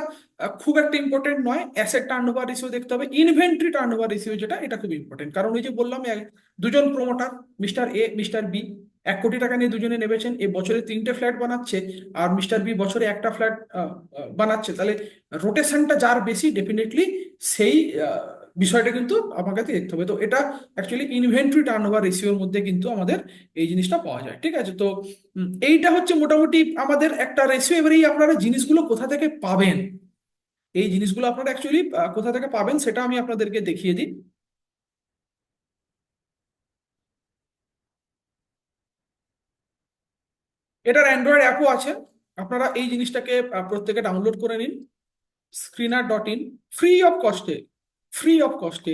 খুব একটা ইম্পর্টেন্ট নয়। অ্যাসেট টার্নওভার রেশিও দেখতে হবে। ইনভেন্টরি টার্নওভার রেশিও যেটা, এটা খুব ইম্পর্টেন্ট, কারণ ওই যে বললাম দুজন promoter, mister A mister B, 1 crore টাকা নিয়ে দুজনে নেমেছেন, এ বছরে 3টে ফ্ল্যাট বানাচ্ছে, আর মিস্টার বি বছরে একটা ফ্ল্যাট বানাচ্ছে, তাহলে রোটেশনটা যার বেশি, ডেফিনেটলি সেই বিষয়টা কিন্তু আমাকে দেখতে হবে। তো এটা অ্যাকচুয়ালি ইনভেন্টরি টার্নওভার রেশিওর মধ্যে কিন্তু আমাদের এই জিনিসটা পাওয়া যায়। ঠিক আছে, তো এইটা হচ্ছে মোটামুটি আমাদের একটা রেশিও। এবারে আপনারা জিনিসগুলো কোথা থেকে পাবেন, এই জিনিসগুলো আপনারা অ্যাকচুয়ালি কোথা থেকে পাবেন সেটা আমি আপনাদেরকে দেখিয়ে দিই। এটার অ্যান্ড্রয়েড অ্যাপও আছে, আপনারা এই জিনিসটাকে প্রত্যেকে ডাউনলোড করে নিন। স্ক্রিনার.in, ফ্রি অফ কস্টে, ফ্রি অফ কস্টে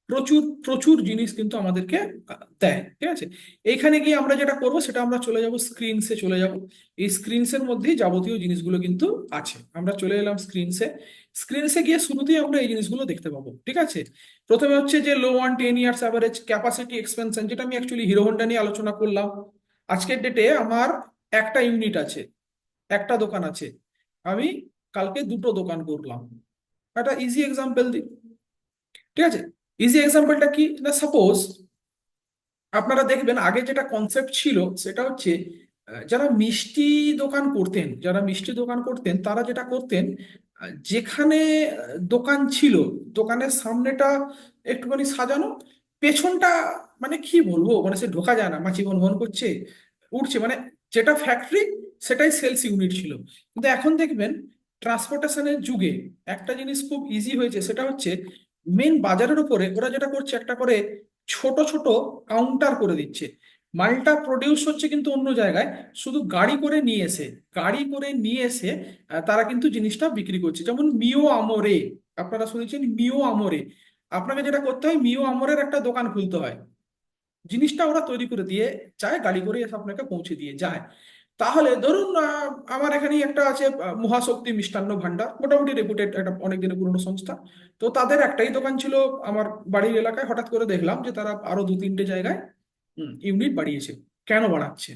প্রচুর প্রচুর জিনিস কিন্তু আমাদেরকে দেয়। ঠিক আছে, এইখানে গিয়ে আমরা যেটা করব সেটা, আমরা চলে যাব স্ক্রিনসে, চলে যাব। এই স্ক্রিনসের মধ্যেই যাবতীয় জিনিসগুলো কিন্তু আছে। আমরা চলে এলাম স্ক্রিনসে। স্ক্রিনসে গিয়ে শুরুতেই আমরা এই জিনিসগুলো দেখতে পাবো। ঠিক আছে, প্রথমে হচ্ছে যে low one 10 years average capacity expansion, যেটা আমি অ্যাকচুয়ালি হিরো হোন্ডা নিয়ে আলোচনা করলাম। আজকের ডেটে আমার একটা ইউনিট আছে, একটা দোকান আছে, আমি কালকে দুটো দোকান করলাম। একটা ইজি এক্সাম্পল দিই। ঠিক আছে, ইজি এক্সাম্পলটা কি না, সাপোজ আপনারা দেখবেন আগে যেটা কনসেপ্ট ছিল সেটা হচ্ছে, যারা মিষ্টি দোকান করতেন তারা যেটা করতেন, যেখানে দোকান ছিল, দোকানের সামনেটা একটুখানি সাজানো, পেছনটা মানে কি বলবো, মানে সে ঢোকা যায় না, মাছি ভন ভন করছে, উঠছে, মানে যেটা ফ্যাক্টরি সেটাই সেলস ইউনিট ছিল। কিন্তু এখন দেখবেন ট্রান্সপোর্টেশনের যুগে একটা জিনিস খুব ইজি হয়েছে, সেটা হচ্ছে মেন বাজারের উপরে ওরা যেটা করছে, একটা করে ছোট ছোট কাউন্টার করে দিচ্ছে। মালটা প্রডিউস হচ্ছে কিন্তু অন্য জায়গায়, শুধু গাড়ি করে নিয়ে এসে তারা কিন্তু জিনিসটা বিক্রি করছে। যেমন মিও আমোরে, আপনারা শুনেছেন মিও আমোরে, আপনাকে যেটা করতে হয়, মিও আমোরের একটা দোকান খুলতে হয়, জিনিসটা ওরা তৈরি করে দিয়ে যায়, গাড়ি করে এসে আপনাকে পৌঁছে দিয়ে যায়। তাহলে ধরুন আমার এখানেই একটা আছে, মহাশক্তি মিষ্টান্ন ভান্ডার, মোটামুটি রেপুটেড একটা অনেক দিনের পুরনো সংস্থা। তো তাদের একটাই দোকান ছিল আমার বাড়ির এলাকায়, হঠাৎ করে দেখলাম যে তারা আরো 2-3টে জায়গায় ইউনিট বাড়িয়েছে। কেন বাড়াচ্ছে?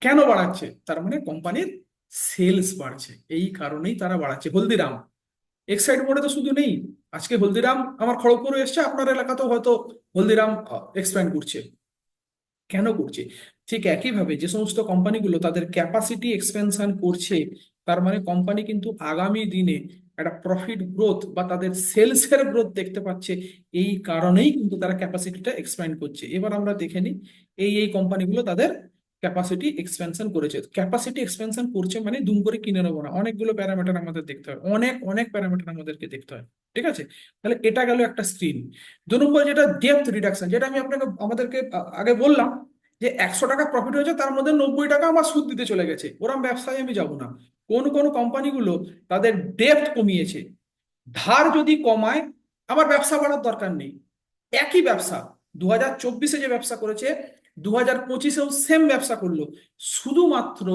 কেন বাড়াচ্ছে? তার মানে কোম্পানির সেলস বাড়ছে, এই কারণেই তারা বাড়াচ্ছে। হলদিরাম এক্সাইড মোডে তো শুধু নেই, আজকে হলদিরাম আমার খড়গপুরে এসছে, আপনার এলাকাতেও হয়তো হলদিরাম এক্সপ্যান্ড করছে। কেন করছে? ঠিক একইভাবে যে সমস্ত কোম্পানিগুলো তাদের ক্যাপাসিটি এক্সপেনশন করছে, তার মানে কোম্পানি কিন্তু আগামী দিনে একটা প্রফিট গ্রোথ বা তাদের সেলসের গ্রোথ দেখতে পাচ্ছে। এই কারণেই কিন্তু তারা ক্যাপাসিটিটা এক্সপ্যান্ড করছে। এবার আমরা দেখে নিই এই কোম্পানিগুলো তাদের ক্যাপাসিটি এক্সপেনশন করেছে। ক্যাপাসিটি এক্সপেনশন করছে মানে দুম করে কিনে নেবো না, অনেকগুলো প্যারামিটার আমাদের দেখতে হয়, অনেক অনেক প্যারামিটার আমাদেরকে দেখতে হয়। ঠিক আছে, তাহলে এটা গেল একটা স্ক্রিন। 2 নম্বর যেটা ডেপথ রিডাকশন, যেটা আমি আপনাকে আমাদেরকে আগে বললাম যে 100 টাকা প্রফিট হয়েছে, তার মধ্যে 90 টাকা আমার সুদ দিতে চলে গেছে, ওরম ব্যবসায় আমি যাব না। কোন কোন কোম্পানিগুলো তাদের ডেপথ কমিয়েছে, ধার যদি কমায়, আমার ব্যবসা বাড়ার দরকার নেই। একই ব্যবসা 2024-এ যে ব্যবসা করেছে, 2025-এও সেম ব্যবসা করলো, শুধুমাত্র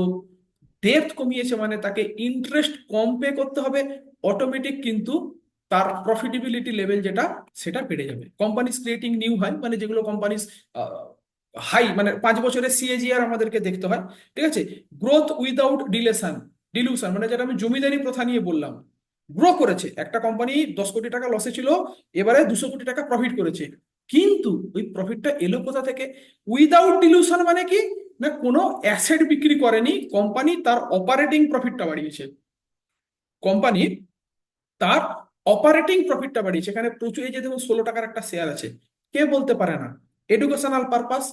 ডেপথ কমিয়েছে, মানে তাকে ইন্টারেস্ট কম পে করতে হবে, অটোমেটিক কিন্তু তার প্রফিটেবিলিটি লেভেল যেটা, সেটা বেড়ে যাবে। কোম্পানিজ ক্রিয়েটিং নিউ হাই, মানে যেগুলো কোম্পানিজ হাই, মানে 5 বছরের সিএজিআর আমাদেরকে দেখতে হয়। ঠিক আছে, গ্রোথ উইদাউট ডিলেশন, ডিলিউশন মানে যেটা আমি জমিদারি প্রথা নিয়ে বললাম, গ্রো করেছে একটা কোম্পানি, 10 কোটি টাকা লসে ছিল, এবারে 200 কোটি টাকা প্রফিট করেছে। কিন্তু ওই প্রফিটটা এলো কোথা থেকে? উইদাউট ডিলিউশন মানে কি, না কোনো অ্যাসেট বিক্রি করেনি কোম্পানি, তার অপারেটিং প্রফিটটা বাড়িয়েছে কোম্পানি, তার অপারেটিং প্রফিটটা বাড়িয়েছে। এখানে প্রচুর, এই যে দেখুন 16 টাকার একটা শেয়ার আছে, কে বলতে পারে না এডুকেশনাল পারপাস,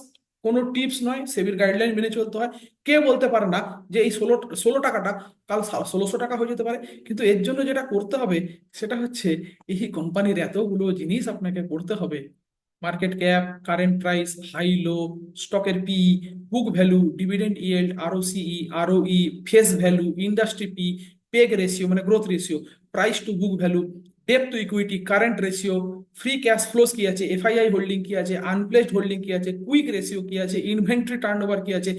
কোনো টিপস নয়, সেবির গাইডলাইন মেনে চলতে হয়, কে বলতে পারে না যে এই ষোলো ষোলো টাকাটা কাল 1600 টাকা হয়ে যেতে পারে? কিন্তু এর জন্য যেটা করতে হবে সেটা হচ্ছে এই কোম্পানির এতগুলো জিনিস আপনাকে করতে হবে: market cap, current price, high low, স্টকের P, book value, dividend yield, ROCE, ROE, face value, industry P, PEG ratio মানে growth ratio, price to book value, debt to equity, current ratio, free cash flows কি আছে, FII holding কি আছে, আনপ্লেসড holding কি আছে, quick ratio কি আছে, inventory turnover কি আছে,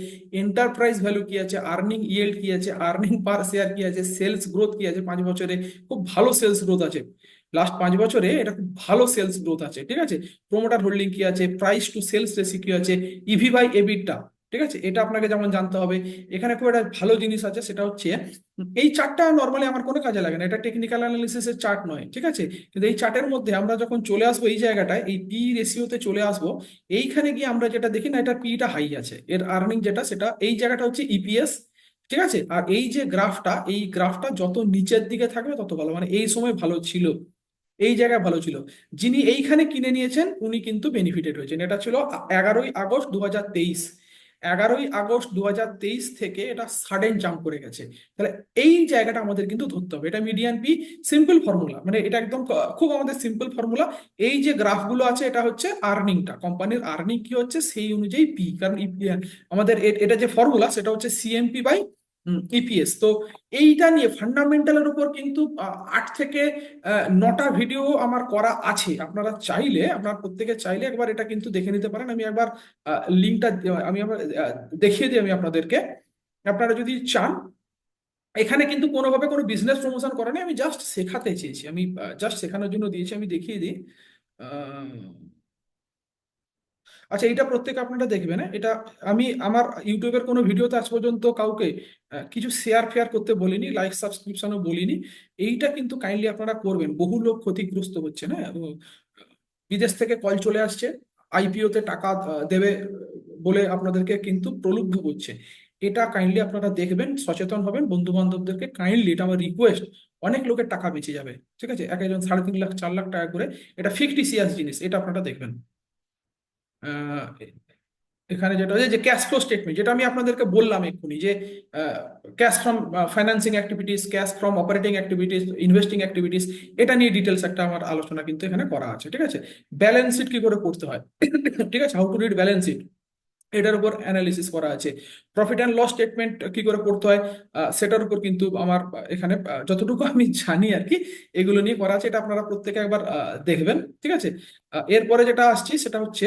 এন্টারপ্রাইজ ভ্যালু কি আছে, আর্নিং ইয়েল্ড কি আছে, আর্নিং পার শেয়ার কি আছে, সেলস গ্রোথ কি আছে 5 বছরে, খুব ভালো সেলস গ্রোথ আছে লাস্ট 5 বছরে, এটা খুব ভালো সেলস গ্রোথ আছে, ঠিক আছে। প্রোমোটার হোল্ডিং কি আছে, প্রাইস টু সেলস রেশিও কি আছে, ইভি বাই এবিটটা, ঠিক আছে, এটা আপনাকে যেমন জানতে হবে। এখানে খুব একটা ভালো জিনিস আছে, সেটা হচ্ছে এই চার্টটা নর্মালি আমার কোনো কাজে লাগে না, এটা টেকনিক্যাল অ্যানালিসিসের চার্ট নয়, ঠিক আছে। কিন্তু এই চার্টের মধ্যে আমরা যখন চলে আসবো এই জায়গাটায়, এই পি রেশিওতে চলে আসবো, এইখানে গিয়ে আমরা যেটা দেখি না, এটা পিটা হাই আছে, এর আর্নিং যেটা সেটা, এই জায়গাটা হচ্ছে ইপিএস, ঠিক আছে। আর এই যে গ্রাফটা, এই গ্রাফটা যত নিচের দিকে থাকবে তত ভালো, মানে এই সময় ভালো ছিল, এই জায়গায় ভালো ছিল। যিনি এইখানে কিনে নিয়েছেন উনি কিন্তু বেনিফিটেড হয়েছেন। এটা ছিল 11ই আগস্ট 2023, 11ই আগস্ট 2023 থেকে এটা সাডেন জাম্প করে গেছে। তাহলে এই জায়গাটা আমাদের কিন্তু ধরতে হবে, এটা মিডিয়ান পি, সিম্পল ফর্মুলা, মানে এটা একদম খুব আমাদের সিম্পল ফর্মুলা। এই যে গ্রাফগুলো আছে এটা হচ্ছে আর্নিংটা, কোম্পানির আর্নিং কি হচ্ছে সেই অনুযায়ী পি, কারণ আমাদের এটা যে ফর্মুলা সেটা হচ্ছে সিএমপি বাই ইপিএস। তো এইটা নিয়ে ফান্ডামেন্টালের উপর কিন্তু 8 থেকে 9টা ভিডিও আমার করা আছে, আপনারা চাইলে, আপনার প্রত্যেকে চাইলে একবার এটা কিন্তু দেখে নিতে পারেন। আমি একবার লিঙ্কটা আমি আবার দেখিয়ে দিই আমি আপনাদেরকে, আপনারা যদি চান। এখানে কিন্তু কোনোভাবে কোনো বিজনেস প্রমোশন করা নেই, আমি জাস্ট শেখাতে চেয়েছি, আমি জাস্ট শেখানোর জন্য দিয়েছি, আমি দেখিয়ে দিই। আচ্ছা, এটা প্রত্যেকে আপনারা দেখবেন, হ্যাঁ? এটা আমি আমার ইউটিউবের কোনো ভিডিওতে আজ পর্যন্ত কাউকে কিছু শেয়ার ফেয়ার করতে বলিনি, লাইক সাবস্ক্রিপশনও বলিনি। এইটা কিন্তু কাইন্ডলি আপনারা করবেন, বহু লোক ক্ষতিগ্রস্ত হচ্ছে না, বিদেশ থেকে কল চলে আসছে, আইপিও তে টাকা দেবে বলে আপনাদেরকে কিন্তু প্রলুব্ধ করছে। এটা কাইন্ডলি আপনারা দেখবেন, সচেতন হবেন, বন্ধু বান্ধবদেরকে কাইন্ডলি, এটা আমার রিকোয়েস্ট, অনেক লোকের টাকা বেঁচে যাবে, ঠিক আছে, এক একজন 3.5 লাখ 4 লাখ টাকা করে। এটা ফিকটিসিয়াস জিনিস, এটা আপনারা দেখবেন। আহ, এখানে যেটা হচ্ছে যে ক্যাশ ফ্লো স্টেটমেন্ট, যেটা আমি আপনাদেরকে বললাম এক্ষুনি, যে cash from financing activities, cash from operating activities, investing activities, এটা নিয়ে ডিটেলস একটা আমার আলোচনা কিন্তু এখানে করা আছে, ঠিক আছে। ব্যালেন্স শিট কি করে করতে হয়, ঠিক আছে, how to read balance sheet, এটার উপর অ্যানালিসিস করা আছে। প্রফিট অ্যান্ড লস স্টেটমেন্ট কি করে করতে হয়, সেটার উপর কিন্তু আমার এখানে যতটুকু আমি জানি আর কি, এগুলো নিয়ে করা আছে, এটা আপনারা প্রত্যেকে একবার দেখবেন, ঠিক আছে। এরপরে যেটা আসছি সেটা হচ্ছে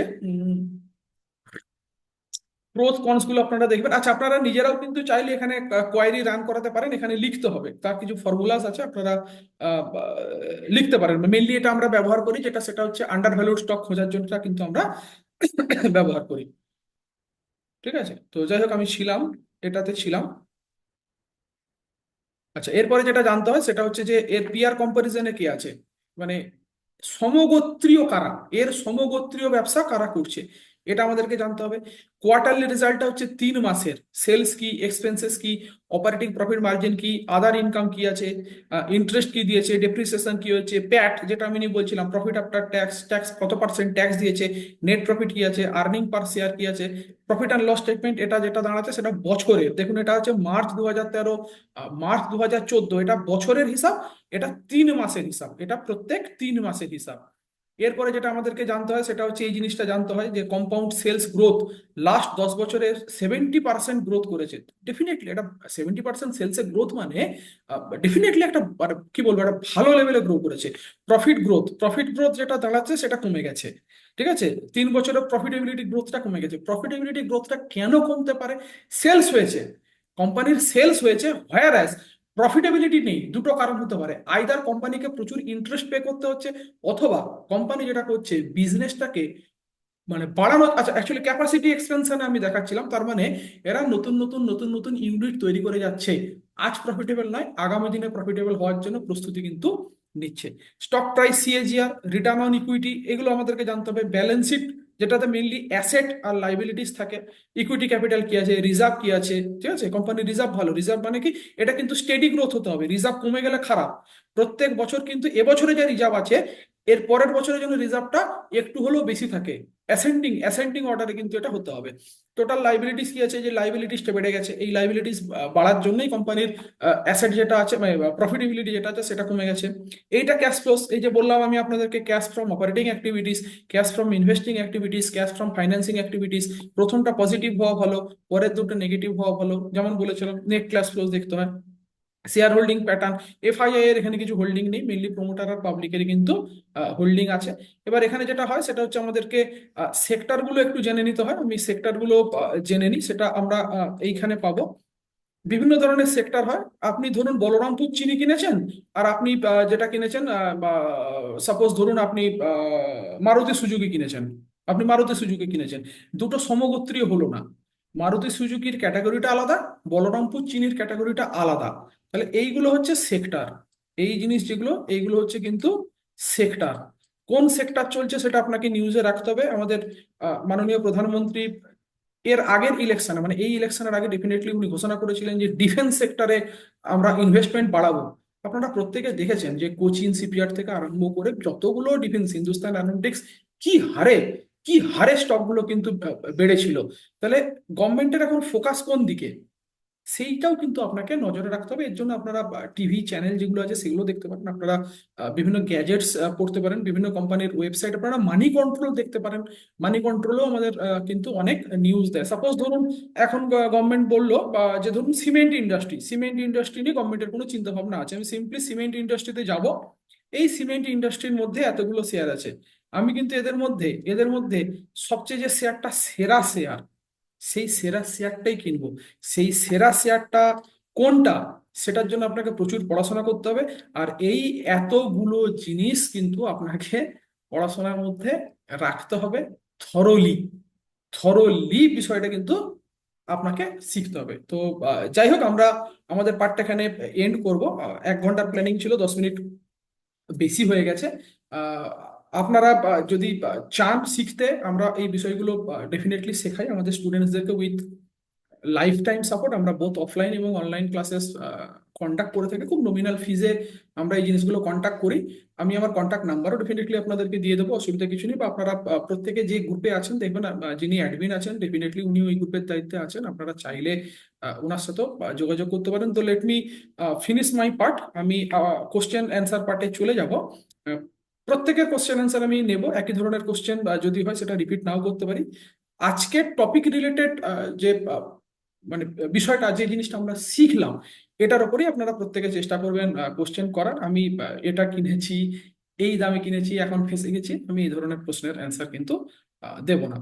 প্রোস কনস গুলো আপনারা দেখবেন। আচ্ছা, আপনারা নিজেরাও কিন্তু চাইলে এখানে কোয়েরি রান করাতে পারেন, এখানে লিখতে হবে, তার কিছু ফর্মুলাস আছে, আপনারা লিখতে পারেন। মেনলি এটা আমরা ব্যবহার করি, যেটা সেটা হচ্ছে আন্ডার ভ্যালুড স্টক খোঁজার জন্য কিন্তু আমরা ব্যবহার করি, ঠিক আছে। তো যাই হোক, আমি ছিলাম, এটাতে ছিলাম। আচ্ছা, এরপরে যেটা জানতে হয় সেটা হচ্ছে যে এর পিয়ার কম্পারিজনে কি আছে, মানে সমগোত্রীয় কারা, এর সমগোত্রীয় ব্যবসা কারা করছে, এটা আমাদেরকে জানতে হবে। কোয়ার্টারলি রেজাল্টটা হচ্ছে 3 মাসের, সেলস কি, এক্সপেন্সেস কি, অপারেটিং প্রফিট মার্জিন কি, আদার ইনকাম কি আছে, ইন্টারেস্ট কি দিয়েছে, ডেপ্রিসিয়েশন কি হচ্ছে, প্যাট যেটা আমি নিয়ে বলছিলাম, প্রফিট আফটার ট্যাক্স, ট্যাক্স কত পার্সেন্ট ট্যাক্স দিয়েছে, নেট প্রফিট কি আছে, আর্নিং পার শেয়ার কি আছে। প্রফিট অ্যান্ড লস স্টেটমেন্ট এটা যেটা দাঁড়াচ্ছে সেটা বছরের, দেখুন এটা হচ্ছে মার্চ 2013, মার্চ 2014, এটা বছরের হিসাব, এটা 3 মাসের হিসাব, এটা প্রত্যেক 3 মাসের হিসাব। এরপরে যেটা আমাদেরকে জানতে হয় সেটা হচ্ছে এই জিনিসটা জানতে হয় যে কম্পাউন্ড সেলস গ্রোথ লাস্ট 10 বছরে 70% গ্রোথ করেছে। ডেফিনেটলি এটা 70% সেলসের গ্রোথ মানে ডেফিনেটলি একটা মানে কি বলবো, একটা ভালো লেভেলে গ্রো করেছে। প্রফিট গ্রোথ যেটা দাঁড়াচ্ছে সেটা কমে গেছে, ঠিক আছে। 3 বছরের প্রফিটেবিলিটি গ্রোথটা কমে গেছে। প্রফিটেবিলিটি গ্রোথটা কেন কমতে পারে? সেলস হয়েছে, কোম্পানির সেলস হয়েছে, হোয়ার প্রফিটেবিলিটি নেই। দুটো কারণ হতে পারে, আইদার কোম্পানিকে প্রচুর ইন্টারেস্ট পে করতে হচ্ছে, অথবা কোম্পানি যেটা করছে বিজনেসটাকে মানে বাড়ানো, আচ্ছা অ্যাকচুয়ালি ক্যাপাসিটি এক্সপেনশনে আমি দেখাচ্ছিলাম, তার মানে এরা নতুন নতুন ইউনিট তৈরি করে যাচ্ছে। আজ প্রফিটেবল নয়, আগামী দিনে প্রফিটেবল হওয়ার জন্য প্রস্তুতি কিন্তু নিচ্ছে। Stock price, CAGR, return on equity, এগুলো আমাদেরকে জানতে হবে। ব্যালেন্স শিট, যেটাতে মেইনলি অ্যাসেট আর লাইবিলিটিস থাকে। ইকুইটি ক্যাপিটাল কি আছে, রিজার্ভ কি আছে, ঠিক আছে, কোম্পানির রিজার্ভ ভালো, রিজার্ভ মানে কি, এটা কিন্তু স্টেডি গ্রোথ হতে হবে, রিজার্ভ কমে গেলে খারাপ। প্রত্যেক বছর কিন্তু এবছরে যে রিজার্ভ আছে, এর পরের বছরের জন্য রিজার্ভটা একটু হলেও বেশি থাকে। অ্যাসেন্ডিং অর্ডারে কিন্তু এটা হতে হবে। টোটাল লাইবিলিটিস কি আছে, যে লাইবিলিটিসটা বেড়ে গেছে, এই লাইবিলিটিস বাড়ার জন্যই কোম্পানির অ্যাসেট যেটা আছে, মানে প্রফিটেবিলিটি যেটা আছে সেটা কমে গেছে। এইটা ক্যাশ ফ্লোস, এই যে বললাম আমি আপনাদেরকে, cash from operating activities, cash from investing activities, cash from financing activities. প্রথমটা পজিটিভ হওয়া ভালো, পরের দুটো নেগেটিভ হওয়া ভালো। যেমন বলেছিলাম, নেট ক্যাশ ফ্লোস দেখতে হয়। শেয়ার হোল্ডিং প্যাটার্ন, এফআইআই এর এখানে কিছু হোল্ডিং নেই, মেনলি প্রমোটার আর পাবলিকের কিন্তু হোল্ডিং আছে। এবার এখানে যেটা হয় সেটা হচ্ছে আমাদেরকে সেক্টরগুলো একটু জেনে নিতে হয়। আমি সেক্টরগুলো জেনে নিই, সেটা আমরা এইখানে পাবো। বিভিন্ন ধরনের সেক্টর হয়। আপনি ধরুন বলরামপুর চিনি কিনেছেন, আর আপনি যেটা কিনেছেন, সাপোজ ধরুন আপনি মারুতি সুজুকি কিনেছেন। আপনি মারুতি সুজুকি কিনেছেন, দুটো সমগোত্রীয় হলো না। মারুতি সুজুকির ক্যাটাগরিটা আলাদা, বলরামপুর চিনির ক্যাটাগরিটা আলাদা। তাহলে এইগুলো হচ্ছে সেক্টর। এই জিনিস যেগুলো, এইগুলো হচ্ছে কিন্তু সেক্টর। কোন সেক্টর চলছে সেটা আপনাকে নিউজে রাখতে হবে। আমাদের মাননীয় প্রধানমন্ত্রী এর আগের ইলেকশনে, মানে এই ইলেকশনের আগে ডেফিনেটলি উনি ঘোষণা করেছিলেন যে ডিফেন্স সেক্টরে আমরা ইনভেস্টমেন্ট বাড়াবো। আপনারা প্রত্যেকে দেখেছেন যে কোচিন শিপইয়ার্ড থেকে আরম্ভ করে যতগুলো ডিফেন্স, হিন্দুস্তান অ্যারোনটিক্স, কি হারে কি হারে স্টকগুলো কিন্তু বেড়েছিল। তাহলে গভর্নমেন্টের এখন ফোকাস কোন দিকে, সেইটাও কিন্তু আপনাকে নজরে রাখতে হবে। এর জন্য আপনারা টিভি চ্যানেল যেগুলো আছে সেগুলো দেখতে পারেন, আপনারা বিভিন্ন গ্যাজেটস পড়তে পারেন, বিভিন্ন কোম্পানির ওয়েবসাইট, আপনারা মানি কন্ট্রোল দেখতে পারেন। মানি কন্ট্রোলও আমাদের কিন্তু অনেক নিউজ দেয়। সাপোজ ধরুন এখন গভর্নমেন্ট বললো যে ধরুন সিমেন্ট ইন্ডাস্ট্রি নিয়ে গভর্নমেন্টের কোনো চিন্তা ভাবনা আছে, আমি সিম্পলি সিমেন্ট ইন্ডাস্ট্রিতে যাব। এই সিমেন্ট ইন্ডাস্ট্রির মধ্যে এতগুলো শেয়ার আছে, আমি কিন্তু এদের মধ্যে সবচেয়ে যে শেয়ারটা সেরা শেয়ার, সেই সেরা শেয়ারটাই কিনবো। সেই সেরা শেয়ারটা কোনটা, সেটার জন্য আপনাকে প্রচুর পড়াশোনা করতে হবে। আর এই এতগুলো জিনিস কিন্তু আপনাকে পড়াশোনার মধ্যে রাখতে হবে। থরলি থরলি বিষয়টা কিন্তু আপনাকে শিখতে হবে। তো যাই হোক, আমরা আমাদের পার্টটা এখানে এন্ড করব। 1 ঘন্টার প্ল্যানিং ছিল, 10 মিনিট বেশি হয়ে গেছে। আহ, আপনারা যদি চান শিখতে, আমরা এই বিষয়গুলো ডেফিনেটলি শেখাই আমাদের স্টুডেন্টসদেরকে উইথ লাইফ টাইম সাপোর্ট। আমরা বোথ অফলাইন এবং অনলাইন ক্লাসেস কন্ডাক্ট করে থাকি, খুব নমিনাল ফিজে আমরা এই জিনিসগুলো কন্ট্যাক্ট করি। আমি আমার কন্ট্যাক্ট নাম্বারও ডেফিনেটলি আপনাদেরকে দিয়ে দেবো, অসুবিধা কিছু নেই। বা আপনারা প্রত্যেকে যে গ্রুপে আছেন দেখবেন, যিনি অ্যাডমিন আছেন ডেফিনেটলি উনি ওই গ্রুপের দায়িত্বে আছেন, আপনারা চাইলে ওনার সাথেও যোগাযোগ করতে পারেন। তো let me finish my part, আমি কোশ্চেন অ্যান্সার পার্টে চলে যাব। আহ, প্রত্যেকের কোশ্চেন অ্যান্সার আমি নেব, একই ধরনের কোশ্চেন যদি হয় সেটা রিপিট নাও করতে পারি। আজকের টপিক রিলেটেড যে মানে বিষয়টা, যে জিনিসটা আমরা শিখলাম, এটার উপরেই আপনারা প্রত্যেকে চেষ্টা করবেন কোশ্চেন করার। আমি এটা কিনেছি, এই দামে কিনেছি, এখন ফেঁসে গেছি, আমি এই ধরনের প্রশ্নের অ্যান্সার কিন্তু দেব না।